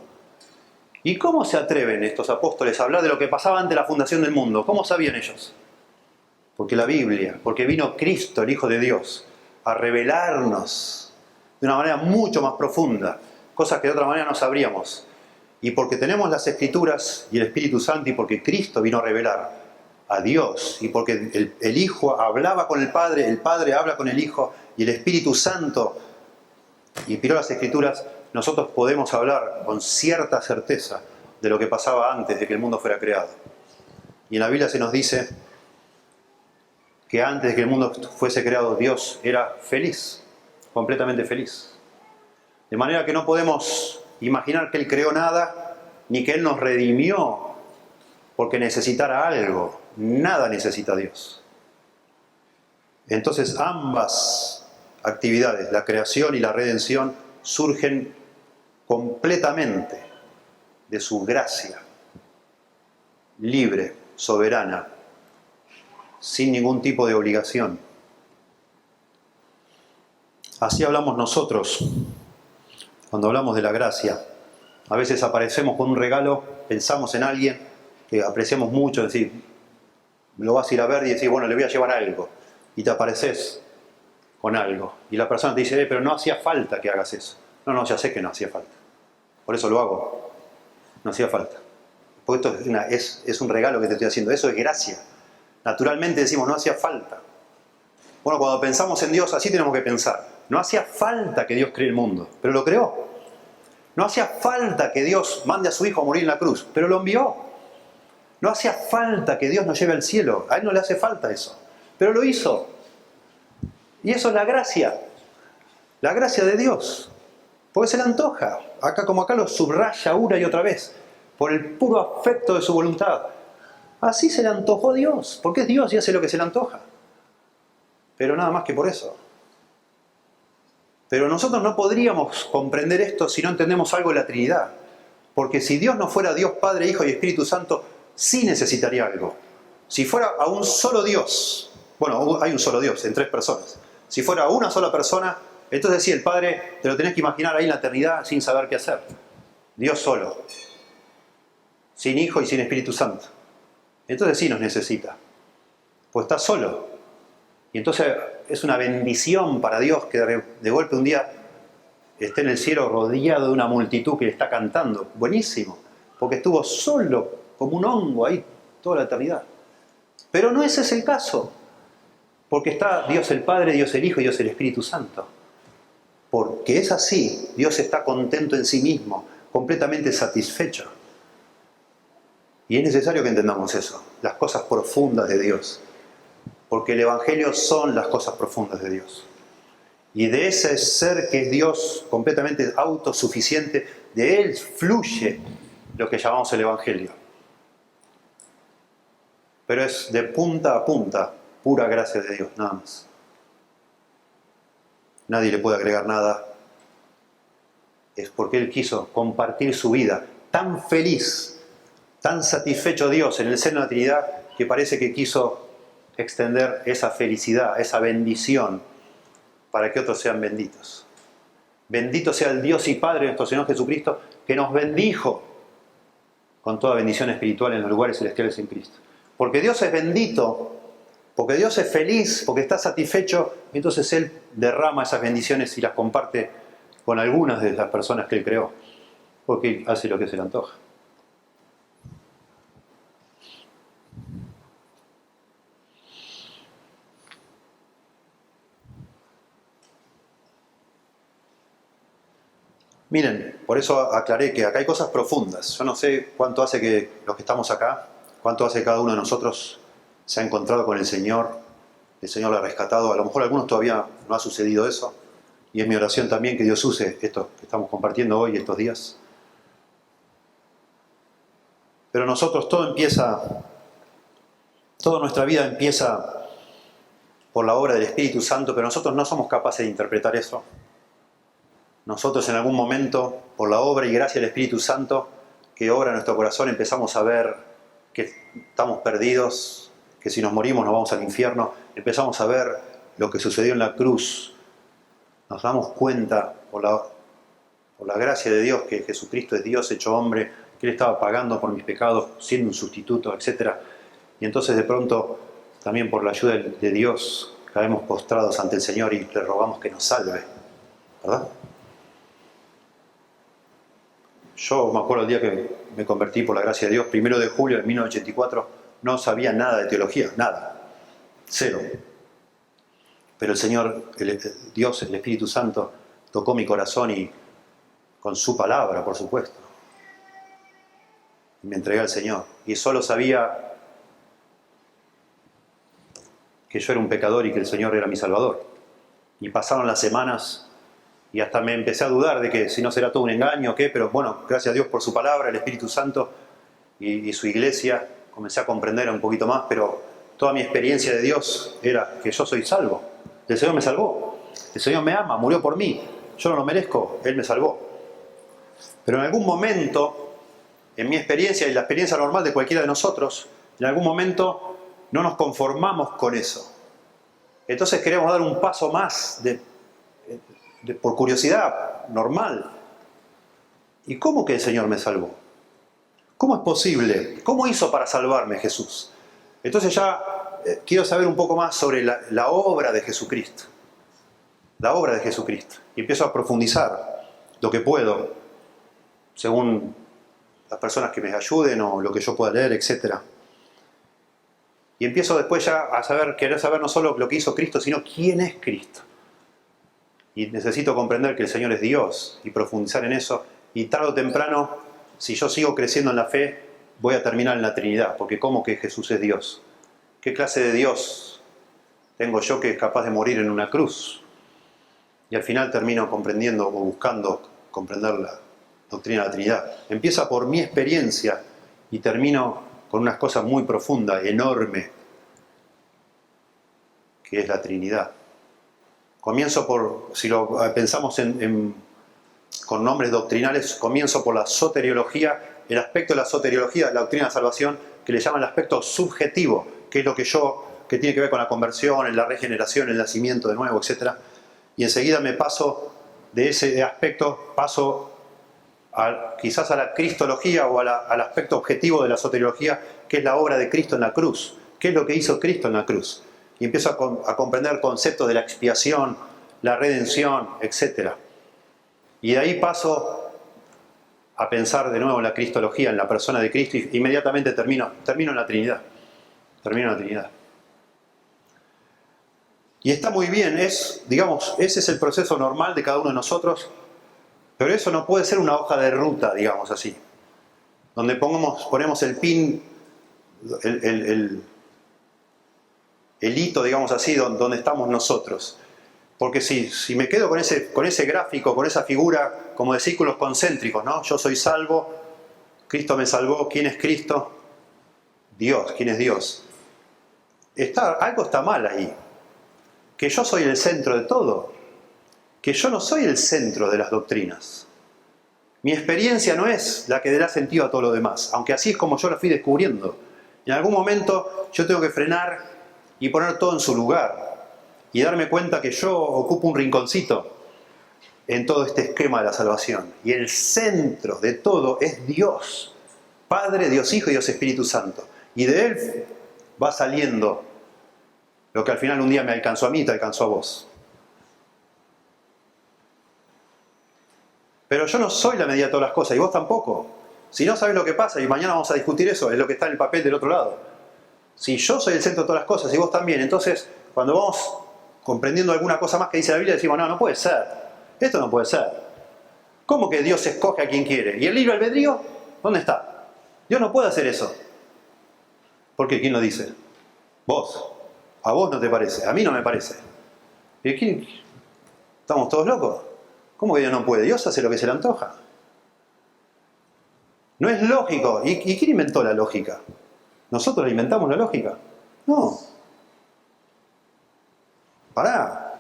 A: ¿Y cómo se atreven estos apóstoles a hablar de lo que pasaba antes de la fundación del mundo? ¿Cómo sabían ellos? Porque la Biblia, porque vino Cristo, el Hijo de Dios, a revelarnos de una manera mucho más profunda, cosas que de otra manera no sabríamos. Y porque tenemos las Escrituras y el Espíritu Santo, y porque Cristo vino a revelar a Dios, y porque el Hijo hablaba con el Padre habla con el Hijo, y el Espíritu Santo inspiró las Escrituras, nosotros podemos hablar con cierta certeza de lo que pasaba antes de que el mundo fuera creado. Y en la Biblia se nos dice que antes de que el mundo fuese creado, Dios era feliz, completamente feliz. De manera que no podemos imaginar que Él creó nada, ni que Él nos redimió porque necesitara algo. Nada necesita Dios. Entonces ambas actividades, la creación y la redención, surgen completamente de su gracia, libre, soberana, sin ningún tipo de obligación. Así hablamos nosotros cuando hablamos de la gracia. A veces aparecemos con un regalo, pensamos en alguien que apreciamos mucho, decir, lo vas a ir a ver y decir, bueno, le voy a llevar algo. Y te apareces con algo. Y la persona te dice, pero no hacía falta que hagas eso. No, ya sé que no hacía falta. Por eso lo hago. No hacía falta. Porque esto es un regalo que te estoy haciendo. Eso es gracia. Naturalmente decimos, no hacía falta. Bueno, cuando pensamos en Dios, así tenemos que pensar. No hacía falta que Dios cree el mundo, pero lo creó. No hacía falta que Dios mande a su Hijo a morir en la cruz, pero lo envió. No hacía falta que Dios nos lleve al cielo. A Él no le hace falta eso, pero lo hizo. Y eso es la gracia de Dios. Porque se le antoja. Acá como acá lo subraya una y otra vez. Por el puro afecto de su voluntad. Así se le antojó a Dios. Porque es Dios y hace lo que se le antoja. Pero nada más que por eso. Pero nosotros no podríamos comprender esto si no entendemos algo de la Trinidad. Porque si Dios no fuera Dios, Padre, Hijo y Espíritu Santo, sí necesitaría algo. Si fuera a un solo Dios, bueno, hay un solo Dios en 3 personas. Si fuera una sola persona, entonces sí, el Padre te lo tenés que imaginar ahí en la eternidad sin saber qué hacer. Dios solo. Sin Hijo y sin Espíritu Santo. Entonces sí nos necesita. Pues está solo. Y entonces es una bendición para Dios que de golpe un día esté en el cielo rodeado de una multitud que le está cantando. Buenísimo. Porque estuvo solo, como un hongo ahí toda la eternidad. Pero no ese es el caso. Porque está Dios el Padre, Dios el Hijo y Dios el Espíritu Santo. Porque es así, Dios está contento en sí mismo, completamente satisfecho. Y es necesario que entendamos eso, las cosas profundas de Dios. Porque el Evangelio son las cosas profundas de Dios. Y de ese ser que es Dios, completamente autosuficiente, de Él fluye lo que llamamos el Evangelio. Pero es de punta a punta, pura gracia de Dios, nada más. Nadie le puede agregar nada. Es porque Él quiso compartir su vida. Tan feliz, tan satisfecho Dios en el seno de la Trinidad, que parece que quiso extender esa felicidad, esa bendición, para que otros sean benditos. Bendito sea el Dios y Padre de nuestro Señor Jesucristo, que nos bendijo con toda bendición espiritual en los lugares celestiales en Cristo. Porque Dios es bendito, porque Dios es feliz, porque está satisfecho, entonces Él derrama esas bendiciones y las comparte con algunas de las personas que Él creó, porque hace lo que se le antoja. Miren, por eso aclaré que acá hay cosas profundas. Yo no sé cuánto hace que los que estamos acá, cuánto hace que cada uno de nosotros se ha encontrado con el Señor le ha rescatado. A lo mejor a algunos todavía no ha sucedido eso. Y es mi oración también que Dios use esto que estamos compartiendo hoy, estos días. Pero nosotros toda nuestra vida empieza por la obra del Espíritu Santo, pero nosotros no somos capaces de interpretar eso. Nosotros en algún momento, por la obra y gracia del Espíritu Santo, que obra en nuestro corazón, empezamos a ver que estamos perdidos, que si nos morimos nos vamos al infierno. Empezamos a ver lo que sucedió en la cruz. Nos damos cuenta, por la gracia de Dios, que Jesucristo es Dios hecho hombre, que Él estaba pagando por mis pecados, siendo un sustituto, etc. Y entonces de pronto, también por la ayuda de Dios, caemos postrados ante el Señor y le rogamos que nos salve. ¿Verdad? Yo me acuerdo el día que me convertí por la gracia de Dios, 1 de julio de 1984, no sabía nada de teología, nada, cero. Pero el Señor, Dios, el Espíritu Santo, tocó mi corazón y con su palabra, por supuesto. Y me entregué al Señor. Y solo sabía que yo era un pecador y que el Señor era mi Salvador. Y pasaron las semanas y hasta me empecé a dudar de que si no será todo un engaño o qué, pero bueno, gracias a Dios por su palabra, el Espíritu Santo y su iglesia, comencé a comprender un poquito más, pero toda mi experiencia de Dios era que yo soy salvo. El Señor me salvó, el Señor me ama, murió por mí, yo no lo merezco, Él me salvó. Pero en algún momento, en mi experiencia y la experiencia normal de cualquiera de nosotros, en algún momento no nos conformamos con eso. Entonces queremos dar un paso más por curiosidad, normal. ¿Y cómo que el Señor me salvó? ¿Cómo es posible? ¿Cómo hizo para salvarme Jesús? Entonces ya quiero saber un poco más sobre la obra de Jesucristo. La obra de Jesucristo. Y empiezo a profundizar lo que puedo, según las personas que me ayuden o lo que yo pueda leer, etc. Y empiezo después ya a querer saber no solo lo que hizo Cristo, sino quién es Cristo. Y necesito comprender que el Señor es Dios y profundizar en eso. Y tarde o temprano, si yo sigo creciendo en la fe, voy a terminar en la Trinidad. Porque ¿cómo que Jesús es Dios? ¿Qué clase de Dios tengo yo que es capaz de morir en una cruz? Y al final termino comprendiendo o buscando comprender la doctrina de la Trinidad. Empieza por mi experiencia y termino con unas cosas muy profundas, enorme, que es la Trinidad. Comienzo por, si lo pensamos con nombres doctrinales, comienzo por la soteriología, el aspecto de la soteriología, la doctrina de la salvación, que le llaman el aspecto subjetivo, que es lo que tiene que ver con la conversión, la regeneración, el nacimiento de nuevo, etc. Y enseguida me paso de ese aspecto, quizás a la cristología o al aspecto objetivo de la soteriología, que es la obra de Cristo en la cruz. ¿Qué es lo que hizo Cristo en la cruz? Y empiezo a comprender conceptos de la expiación, la redención, etc. Y de ahí paso a pensar de nuevo en la cristología, en la persona de Cristo, y inmediatamente termino en la Trinidad. Termino en la Trinidad. Y está muy bien, ese es el proceso normal de cada uno de nosotros, pero eso no puede ser una hoja de ruta, digamos así, donde ponemos el pin, el hito, digamos así, donde estamos nosotros. Porque si me quedo con ese gráfico, con esa figura como de círculos concéntricos, ¿no? Yo soy salvo, Cristo me salvó, ¿quién es Cristo? Dios, ¿quién es Dios? Algo está mal ahí. Que yo soy el centro de todo. Que yo no soy el centro de las doctrinas. Mi experiencia no es la que dará sentido a todo lo demás, aunque así es como yo la fui descubriendo. En algún momento yo tengo que frenar y poner todo en su lugar y darme cuenta que yo ocupo un rinconcito en todo este esquema de la salvación. Y el centro de todo es Dios, Padre, Dios Hijo y Dios Espíritu Santo. Y de Él va saliendo lo que al final un día me alcanzó a mí y te alcanzó a vos. Pero yo no soy la medida de todas las cosas y vos tampoco. Si no sabes lo que pasa, y mañana vamos a discutir eso, es lo que está en el papel del otro lado. Si yo soy el centro de todas las cosas y vos también, entonces cuando vamos comprendiendo alguna cosa más que dice la Biblia, decimos, no puede ser. Esto no puede ser. ¿Cómo que Dios escoge a quien quiere? ¿Y el libre albedrío? ¿Dónde está? Dios no puede hacer eso. ¿Por qué? ¿Quién lo dice? Vos. A vos no te parece, a mí no me parece. ¿Y quién? ¿Estamos todos locos? ¿Cómo que Dios no puede? Dios hace lo que se le antoja. No es lógico. ¿Y quién inventó la lógica? ¿Nosotros inventamos la lógica? No. Pará.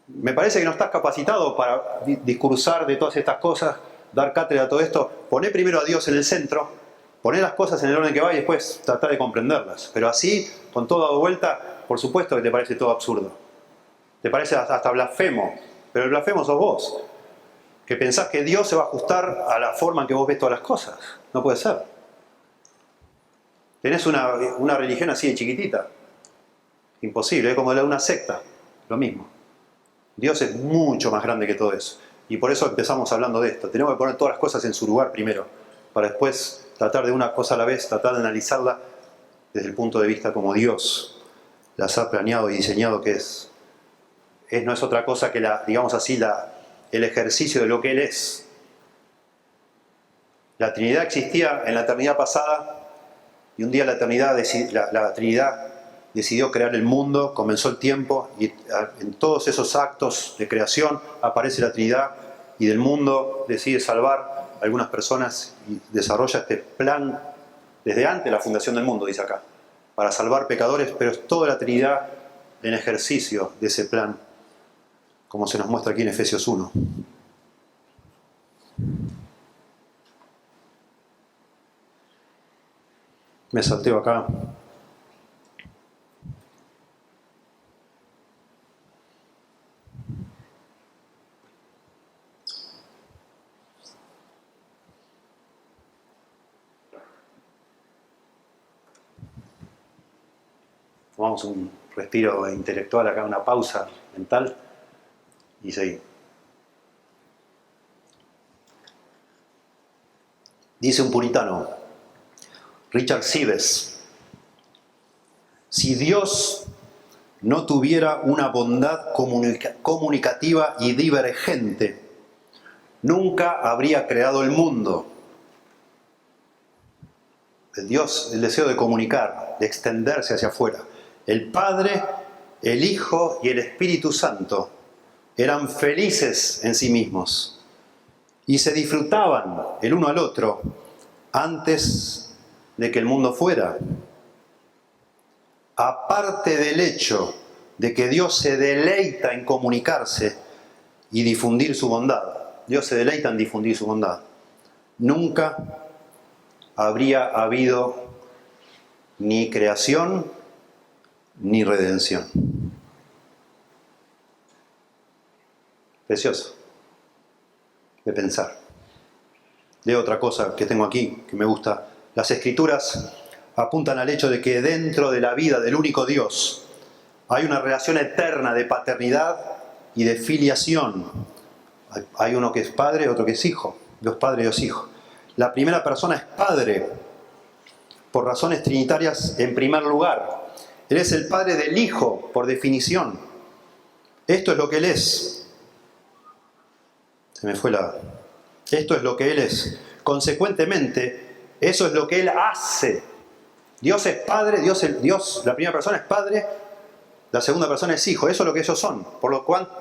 A: Me parece que no estás capacitado para discursar de todas estas cosas, dar cátedra a todo esto. Poné primero a Dios en el centro, poné las cosas en el orden que va y después tratar de comprenderlas. Pero así, con todo dado vuelta, por supuesto que te parece todo absurdo. Te parece hasta blasfemo. Pero el blasfemo sos vos, que pensás que Dios se va a ajustar a la forma en que vos ves todas las cosas. No puede ser. Tenés una religión así de chiquitita. Imposible, es como la de una secta. Lo mismo. Dios es mucho más grande que todo eso. Y por eso empezamos hablando de esto. Tenemos que poner todas las cosas en su lugar primero, para después tratar de una cosa a la vez, tratar de analizarla desde el punto de vista como Dios las ha planeado y diseñado que es. No es otra cosa que digamos así, el ejercicio de lo que Él es. La Trinidad existía en la eternidad pasada y un día la Trinidad decidió crear el mundo, comenzó el tiempo y en todos esos actos de creación aparece la Trinidad y del mundo decide salvar a algunas personas y desarrolla este plan desde antes de la fundación del mundo, dice acá, para salvar pecadores, pero es toda la Trinidad en ejercicio de ese plan, como se nos muestra aquí en Efesios 1. Me salteo acá. Tomamos un respiro intelectual acá, una pausa mental y seguimos. Dice un puritano, Richard Sives, si Dios no tuviera una bondad comunicativa y divergente, nunca habría creado el mundo. El Dios, el deseo de comunicar, de extenderse hacia afuera. El Padre, el Hijo y el Espíritu Santo eran felices en sí mismos y se disfrutaban el uno al otro antes de que el mundo fuera. Aparte del hecho de que Dios se deleita en comunicarse y difundir su bondad, Dios se deleita en difundir su bondad, nunca habría habido ni creación ni redención. Precioso de pensar. Leo otra cosa que tengo aquí, que me gusta. Las Escrituras apuntan al hecho de que dentro de la vida del único Dios hay una relación eterna de paternidad y de filiación. Hay uno que es padre, otro que es hijo. Dios Padre y Dios Hijo. La primera persona es Padre, por razones trinitarias en primer lugar. Él es el Padre del Hijo, por definición. Esto es lo que Él es. Esto es lo que Él es. Consecuentemente, eso es lo que Él hace. Dios es Padre, Dios, la primera persona es Padre, la segunda persona es Hijo. Eso es lo que ellos son. Por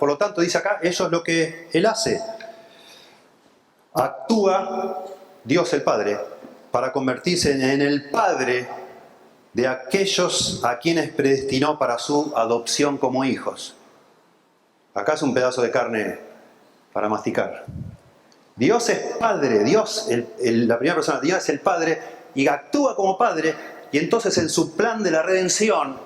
A: lo tanto, dice acá, eso es lo que Él hace. Actúa Dios el Padre para convertirse en el Padre de aquellos a quienes predestinó para su adopción como hijos. Acá es un pedazo de carne para masticar. Dios es Padre, Dios, la primera persona, Dios es el Padre y actúa como Padre, y entonces en su plan de la redención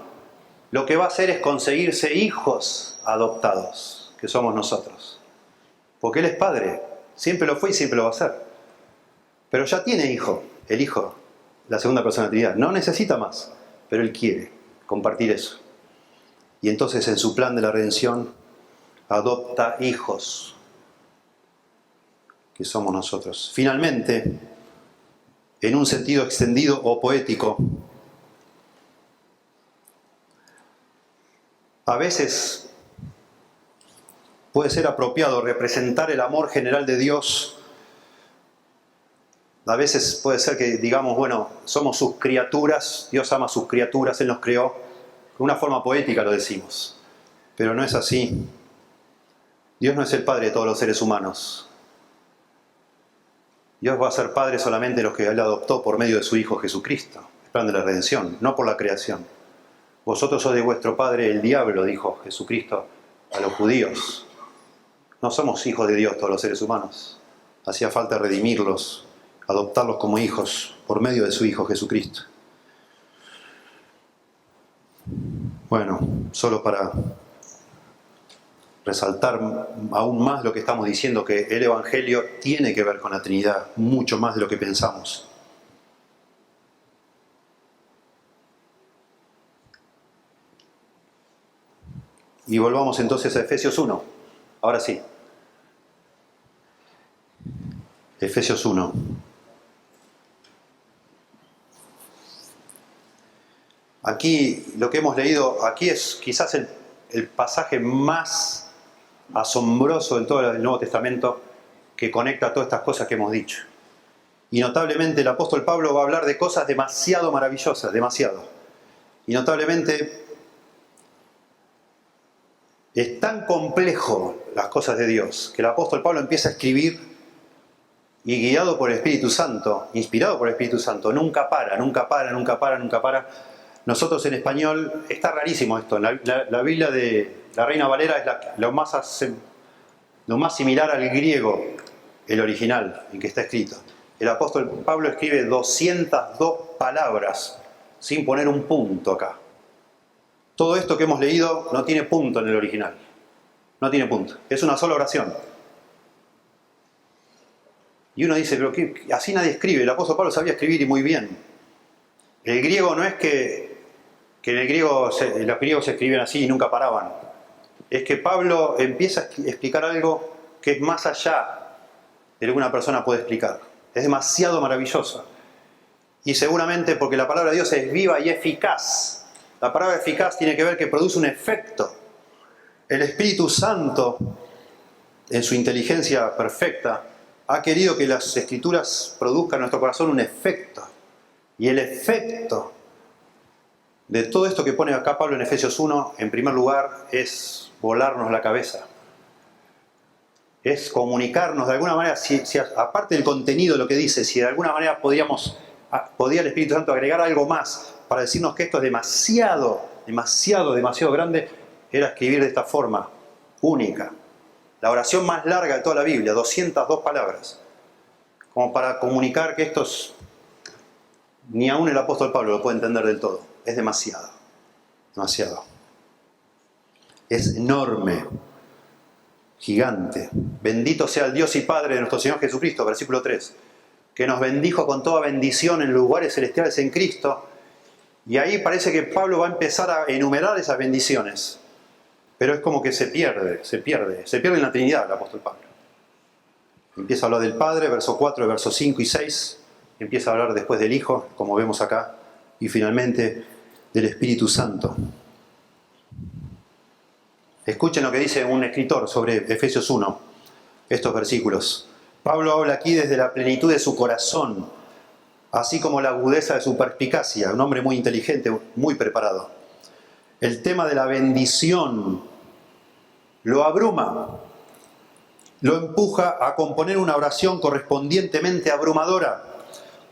A: lo que va a hacer es conseguirse hijos adoptados, que somos nosotros. Porque Él es Padre, siempre lo fue y siempre lo va a ser. Pero ya tiene hijo, el Hijo, la segunda persona de la Trinidad. No necesita más, pero Él quiere compartir eso. Y entonces en su plan de la redención adopta hijos, que somos nosotros. Finalmente, en un sentido extendido o poético, a veces puede ser apropiado representar el amor general de Dios. A veces puede ser que digamos, bueno, somos sus criaturas, Dios ama a sus criaturas, Él nos creó. De una forma poética lo decimos, pero no es así. Dios no es el Padre de todos los seres humanos. Dios va a ser Padre solamente de los que Él adoptó por medio de su Hijo Jesucristo, el plan de la redención, no por la creación. Vosotros sois de vuestro padre el diablo, dijo Jesucristo a los judíos. No somos hijos de Dios todos los seres humanos. Hacía falta redimirlos, adoptarlos como hijos por medio de su Hijo Jesucristo. Bueno, solo para resaltar aún más lo que estamos diciendo, que el Evangelio tiene que ver con la Trinidad, mucho más de lo que pensamos. Y volvamos entonces a Efesios 1. Ahora sí. Efesios 1. Aquí lo que hemos leído, aquí es quizás el pasaje más asombroso en todo el Nuevo Testamento que conecta todas estas cosas que hemos dicho. Y notablemente el apóstol Pablo va a hablar de cosas demasiado maravillosas, demasiado. Y notablemente es tan complejo las cosas de Dios que el apóstol Pablo empieza a escribir y guiado por el Espíritu Santo, inspirado por el Espíritu Santo, nunca para. Nosotros en español, está rarísimo esto, la Biblia de la Reina Valera es lo más similar al griego, el original, en que está escrito. El apóstol Pablo escribe 202 palabras sin poner un punto acá. Todo esto que hemos leído no tiene punto en el original. No tiene punto. Es una sola oración. Y uno dice, pero así nadie escribe. El apóstol Pablo sabía escribir y muy bien. El griego no es que en el griego los griegos se escriben así y nunca paraban. Es que Pablo empieza a explicar algo que es más allá de lo que una persona puede explicar. Es demasiado maravilloso. Y seguramente porque la palabra de Dios es viva y eficaz. La palabra eficaz tiene que ver que produce un efecto. El Espíritu Santo, en su inteligencia perfecta, ha querido que las Escrituras produzcan en nuestro corazón un efecto. Y el efecto de todo esto que pone acá Pablo en Efesios 1, en primer lugar, es volarnos la cabeza. Es comunicarnos de alguna manera, si aparte del contenido de lo que dice, si de alguna manera podía el Espíritu Santo agregar algo más para decirnos que esto es demasiado grande, era escribir de esta forma, única. La oración más larga de toda la Biblia, 202 palabras. Como para comunicar que ni aún el apóstol Pablo lo puede entender del todo. Es demasiado. Es enorme, gigante. Bendito sea el Dios y Padre de nuestro Señor Jesucristo, versículo 3, que nos bendijo con toda bendición en lugares celestiales en Cristo. Y ahí parece que Pablo va a empezar a enumerar esas bendiciones. Pero es como que se pierde en la Trinidad el apóstol Pablo. Empieza a hablar del Padre, verso 4, versos 5 y 6. Empieza a hablar después del Hijo, como vemos acá. Y finalmente del Espíritu Santo. Escuchen lo que dice un escritor sobre Efesios 1, estos versículos. Pablo habla aquí desde la plenitud de su corazón, así como la agudeza de su perspicacia, un hombre muy inteligente, muy preparado. El tema de la bendición lo abruma, lo empuja a componer una oración correspondientemente abrumadora.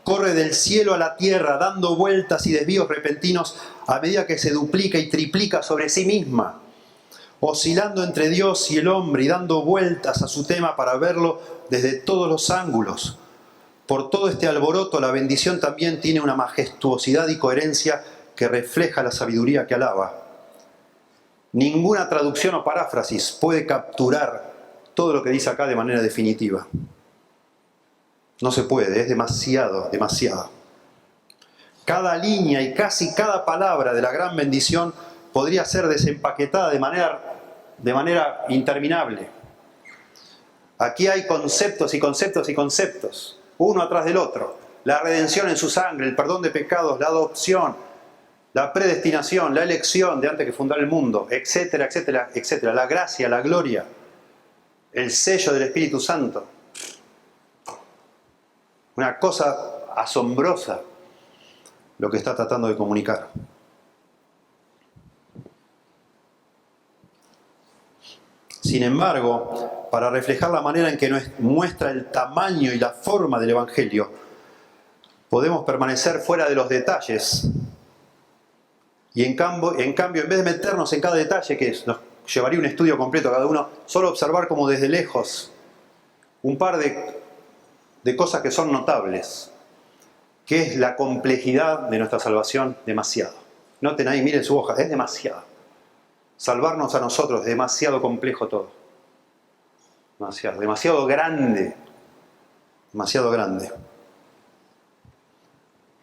A: Corre del cielo a la tierra, dando vueltas y desvíos repentinos a medida que se duplica y triplica sobre sí misma, oscilando entre Dios y el hombre y dando vueltas a su tema para verlo desde todos los ángulos. Por todo este alboroto, la bendición también tiene una majestuosidad y coherencia que refleja la sabiduría que alaba. Ninguna traducción o paráfrasis puede capturar todo lo que dice acá de manera definitiva. No se puede, es demasiado. Cada línea y casi cada palabra de la gran bendición podría ser desempaquetada de manera interminable. Aquí hay conceptos y conceptos y conceptos, uno atrás del otro. La redención en su sangre, el perdón de pecados, la adopción, la predestinación, la elección de antes que fundar el mundo, etcétera, etcétera, etcétera. La gracia, la gloria, el sello del Espíritu Santo. Una cosa asombrosa lo que está tratando de comunicar. Sin embargo, para reflejar la manera en que muestra el tamaño y la forma del Evangelio, podemos permanecer fuera de los detalles. Y en cambio, en vez de meternos en cada detalle, que nos llevaría un estudio completo a cada uno, solo observar como desde lejos un par de cosas que son notables. ¿Qué es la complejidad de nuestra salvación? Demasiado. Noten ahí, miren su hoja, es demasiado. Salvarnos a nosotros es demasiado complejo todo. Demasiado grande. Demasiado grande.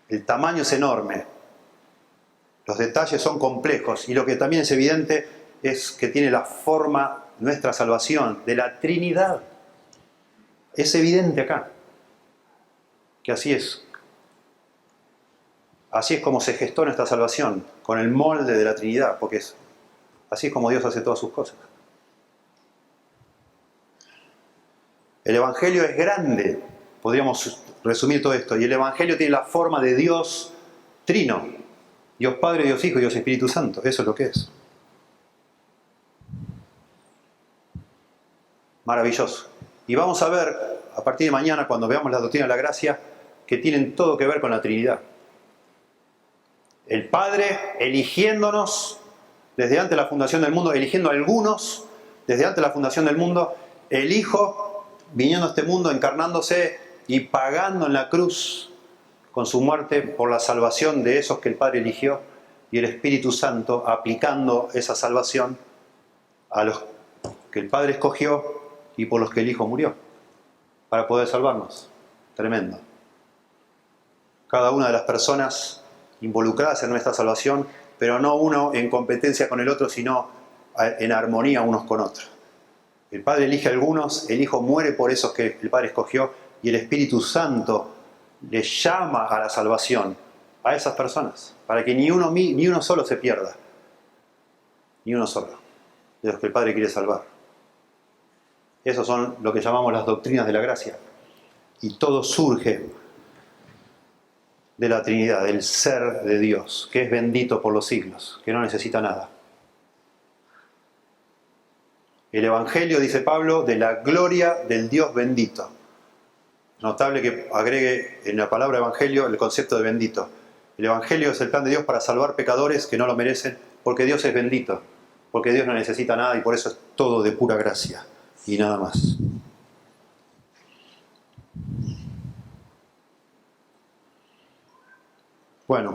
A: El tamaño es enorme. Los detalles son complejos. Y lo que también es evidente es que tiene la forma, nuestra salvación, de la Trinidad. Es evidente acá. Que así es. Así es como se gestó nuestra salvación, con el molde de la Trinidad, porque así es como Dios hace todas sus cosas. El Evangelio es grande, podríamos resumir todo esto, y el Evangelio tiene la forma de Dios Trino, Dios Padre, Dios Hijo y Dios Espíritu Santo, eso es lo que es. Maravilloso. Y vamos a ver, a partir de mañana, cuando veamos la doctrina de la gracia, que tienen todo que ver con la Trinidad. El Padre eligiéndonos desde antes de la fundación del mundo, eligiendo a algunos desde antes de la fundación del mundo, el Hijo viniendo a este mundo, encarnándose y pagando en la cruz con su muerte por la salvación de esos que el Padre eligió, y el Espíritu Santo aplicando esa salvación a los que el Padre escogió y por los que el Hijo murió, para poder salvarnos. Tremendo. Cada una de las personas involucradas en nuestra salvación, pero no uno en competencia con el otro, sino en armonía unos con otros. El Padre elige a algunos, el Hijo muere por esos que el Padre escogió, y el Espíritu Santo le llama a la salvación a esas personas, para que ni uno solo se pierda, ni uno solo, de los que el Padre quiere salvar. Esos son lo que llamamos las doctrinas de la gracia, y todo surge de la Trinidad, del ser de Dios, que es bendito por los siglos, que no necesita nada. El Evangelio, dice Pablo, de la gloria del Dios bendito. Notable que agregue en la palabra Evangelio el concepto de bendito. El Evangelio es el plan de Dios para salvar pecadores que no lo merecen, porque Dios es bendito, porque Dios no necesita nada y por eso es todo de pura gracia y nada más. Bueno,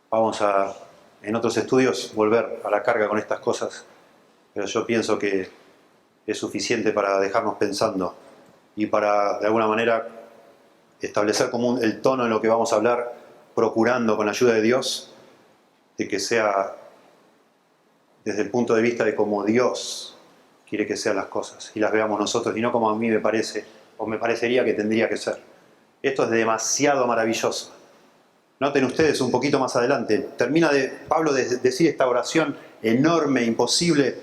A: vamos a, en otros estudios, volver a la carga con estas cosas, pero yo pienso que es suficiente para dejarnos pensando y para, de alguna manera, establecer como el tono en lo que vamos a hablar, procurando, con la ayuda de Dios, de que sea desde el punto de vista de cómo Dios quiere que sean las cosas y las veamos nosotros, y no como a mí me parece, o me parecería que tendría que ser. Esto es demasiado maravilloso. Noten ustedes un poquito más adelante, termina Pablo de decir esta oración enorme, imposible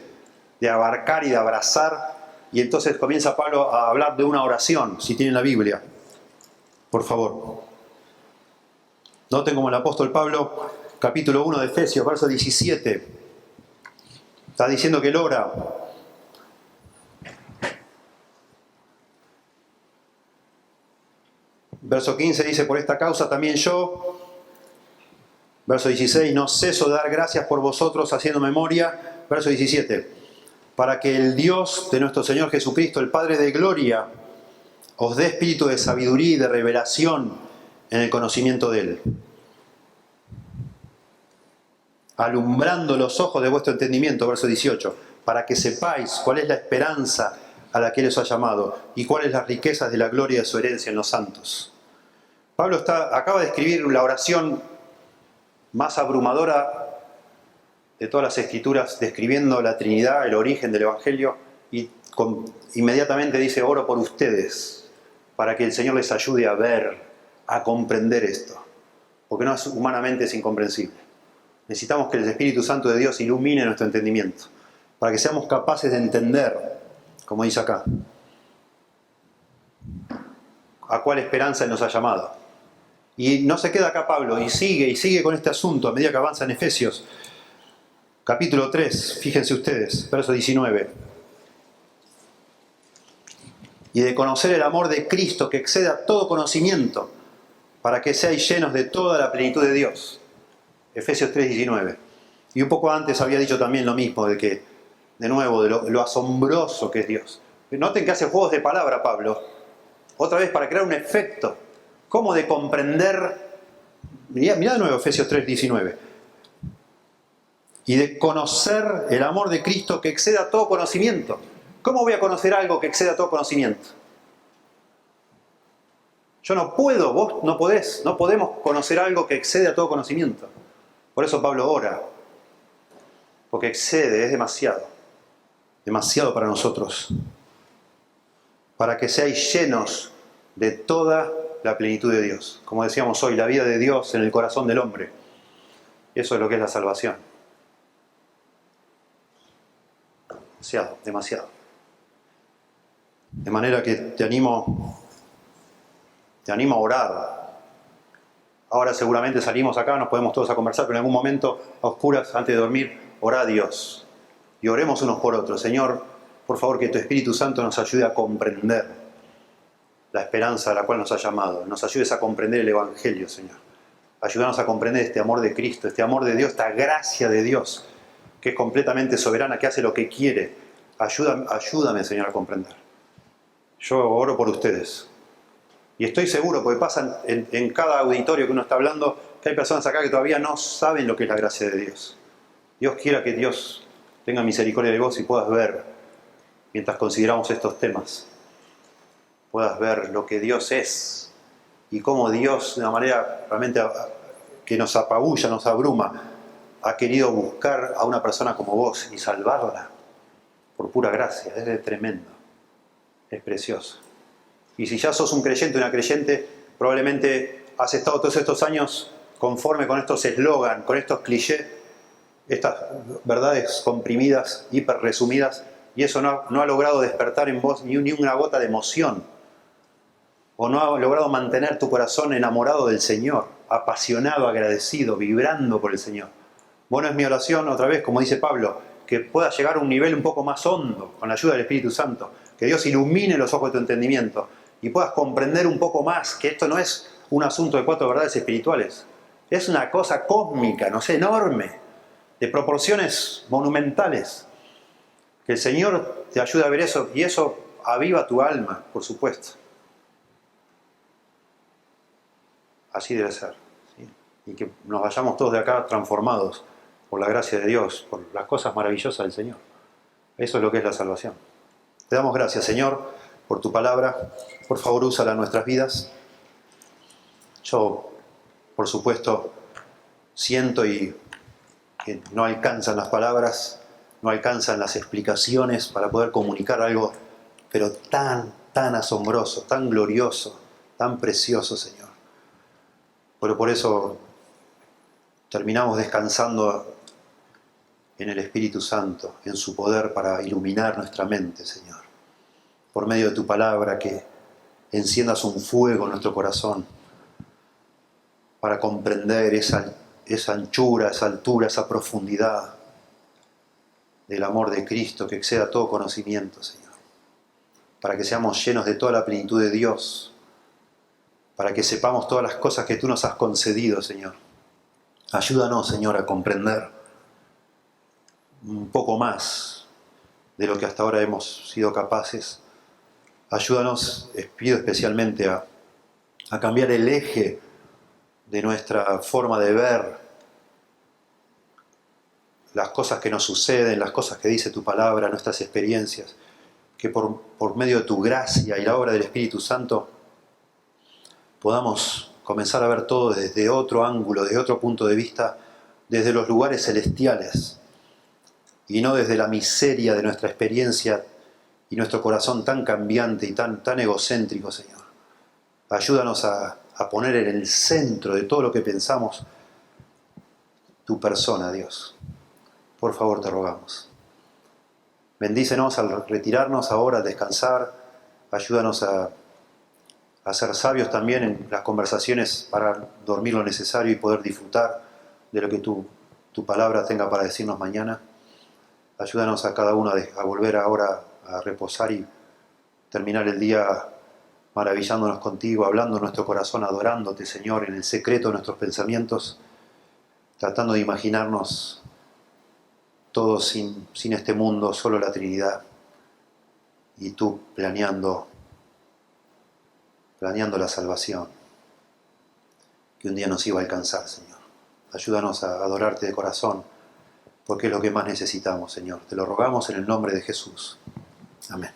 A: de abarcar y de abrazar, y entonces comienza Pablo a hablar de una oración, si tienen la Biblia, por favor. Noten como el apóstol Pablo, capítulo 1 de Efesios, verso 17, está diciendo que él ora. Verso 15 dice, por esta causa también yo. Verso 16, no ceso de dar gracias por vosotros haciendo memoria. Verso 17, para que el Dios de nuestro Señor Jesucristo, el Padre de gloria, os dé espíritu de sabiduría y de revelación en el conocimiento de Él, alumbrando los ojos de vuestro entendimiento, verso 18, para que sepáis cuál es la esperanza a la que Él os ha llamado y cuáles las riquezas de la gloria de su herencia en los santos. Pablo acaba de escribir la oración más abrumadora de todas las Escrituras, describiendo la Trinidad, el origen del Evangelio, y inmediatamente dice: oro por ustedes, para que el Señor les ayude a ver, a comprender esto, porque no es humanamente es incomprensible. Necesitamos que el Espíritu Santo de Dios ilumine nuestro entendimiento, para que seamos capaces de entender, como dice acá, a cuál esperanza Él nos ha llamado. Y no se queda acá Pablo, y sigue con este asunto a medida que avanza en Efesios. Capítulo 3, fíjense ustedes, verso 19. Y de conocer el amor de Cristo que excede a todo conocimiento, para que seáis llenos de toda la plenitud de Dios. Efesios 3, 19. Y un poco antes había dicho también lo mismo, de que, de nuevo, de lo asombroso que es Dios. Noten que hace juegos de palabra Pablo, otra vez para crear un efecto. ¿Cómo de comprender? Mirá de nuevo Efesios 3, 19. Y de conocer el amor de Cristo que excede a todo conocimiento. ¿Cómo voy a conocer algo que excede a todo conocimiento? Yo no puedo, vos no podés, no podemos conocer algo que excede a todo conocimiento. Por eso Pablo ora, porque excede, es demasiado para nosotros, para que seáis llenos de toda la plenitud de Dios. Como decíamos hoy, la vida de Dios en el corazón del hombre. Eso es lo que es la salvación. Demasiado. De manera que te animo a orar. Ahora seguramente salimos acá, nos podemos todos a conversar, pero en algún momento, a oscuras, antes de dormir, orá a Dios. Y oremos unos por otros. Señor, por favor, que tu Espíritu Santo nos ayude a comprender la esperanza a la cual nos ha llamado. Nos ayudes a comprender el Evangelio, Señor. Ayúdanos a comprender este amor de Cristo, este amor de Dios, esta gracia de Dios, que es completamente soberana, que hace lo que quiere. Ayúdame, Señor, a comprender. Yo oro por ustedes. Y estoy seguro, porque pasa en cada auditorio que uno está hablando, que hay personas acá que todavía no saben lo que es la gracia de Dios. Dios quiera que Dios tenga misericordia de vos y puedas ver, mientras consideramos estos temas, puedas ver lo que Dios es y cómo Dios, de una manera realmente que nos apabulla, nos abruma, ha querido buscar a una persona como vos y salvarla por pura gracia. Es tremendo, es precioso. Y si ya sos un creyente o una creyente, probablemente has estado todos estos años conforme con estos eslogan, con estos clichés, estas verdades comprimidas, hiper resumidas, y eso no ha logrado despertar en vos ni una gota de emoción, o no ha logrado mantener tu corazón enamorado del Señor, apasionado, agradecido, vibrando por el Señor. Bueno, es mi oración, otra vez, como dice Pablo, que puedas llegar a un nivel un poco más hondo, con la ayuda del Espíritu Santo, que Dios ilumine los ojos de tu entendimiento, y puedas comprender un poco más que esto no es un asunto de 4 verdades espirituales, es una cosa cósmica, no sé, enorme, de proporciones monumentales. Que el Señor te ayude a ver eso, y eso aviva tu alma, por supuesto. Así debe ser, ¿sí? Y que nos vayamos todos de acá transformados por la gracia de Dios, por las cosas maravillosas del Señor. Eso es lo que es la salvación. Te damos gracias, Señor, por tu palabra. Por favor, úsala en nuestras vidas. Yo, por supuesto, siento que no alcanzan las palabras, no alcanzan las explicaciones para poder comunicar algo, pero tan asombroso, tan glorioso, tan precioso, Señor. Pero por eso terminamos descansando en el Espíritu Santo, en su poder para iluminar nuestra mente, Señor. Por medio de tu palabra, que enciendas un fuego en nuestro corazón para comprender esa anchura, esa altura, esa profundidad del amor de Cristo que exceda todo conocimiento, Señor. Para que seamos llenos de toda la plenitud de Dios, para que sepamos todas las cosas que tú nos has concedido, Señor. Ayúdanos, Señor, a comprender un poco más de lo que hasta ahora hemos sido capaces. Ayúdanos, pido especialmente a cambiar el eje de nuestra forma de ver las cosas que nos suceden, las cosas que dice tu palabra, nuestras experiencias, que por medio de tu gracia y la obra del Espíritu Santo podamos comenzar a ver todo desde otro ángulo, desde otro punto de vista, desde los lugares celestiales y no desde la miseria de nuestra experiencia y nuestro corazón tan cambiante y tan egocéntrico, Señor. Ayúdanos a poner en el centro de todo lo que pensamos tu persona, Dios. Por favor, te rogamos. Bendícenos al retirarnos ahora, al descansar. Ayúdanos a ser sabios también en las conversaciones para dormir lo necesario y poder disfrutar de lo que tu palabra tenga para decirnos mañana. Ayúdanos a cada uno a volver ahora a reposar y terminar el día maravillándonos contigo, hablando en nuestro corazón, adorándote, Señor, en el secreto de nuestros pensamientos, tratando de imaginarnos todo sin este mundo, solo la Trinidad, y tú planeando la salvación que un día nos iba a alcanzar, Señor. Ayúdanos a adorarte de corazón, porque es lo que más necesitamos, Señor. Te lo rogamos en el nombre de Jesús. Amén.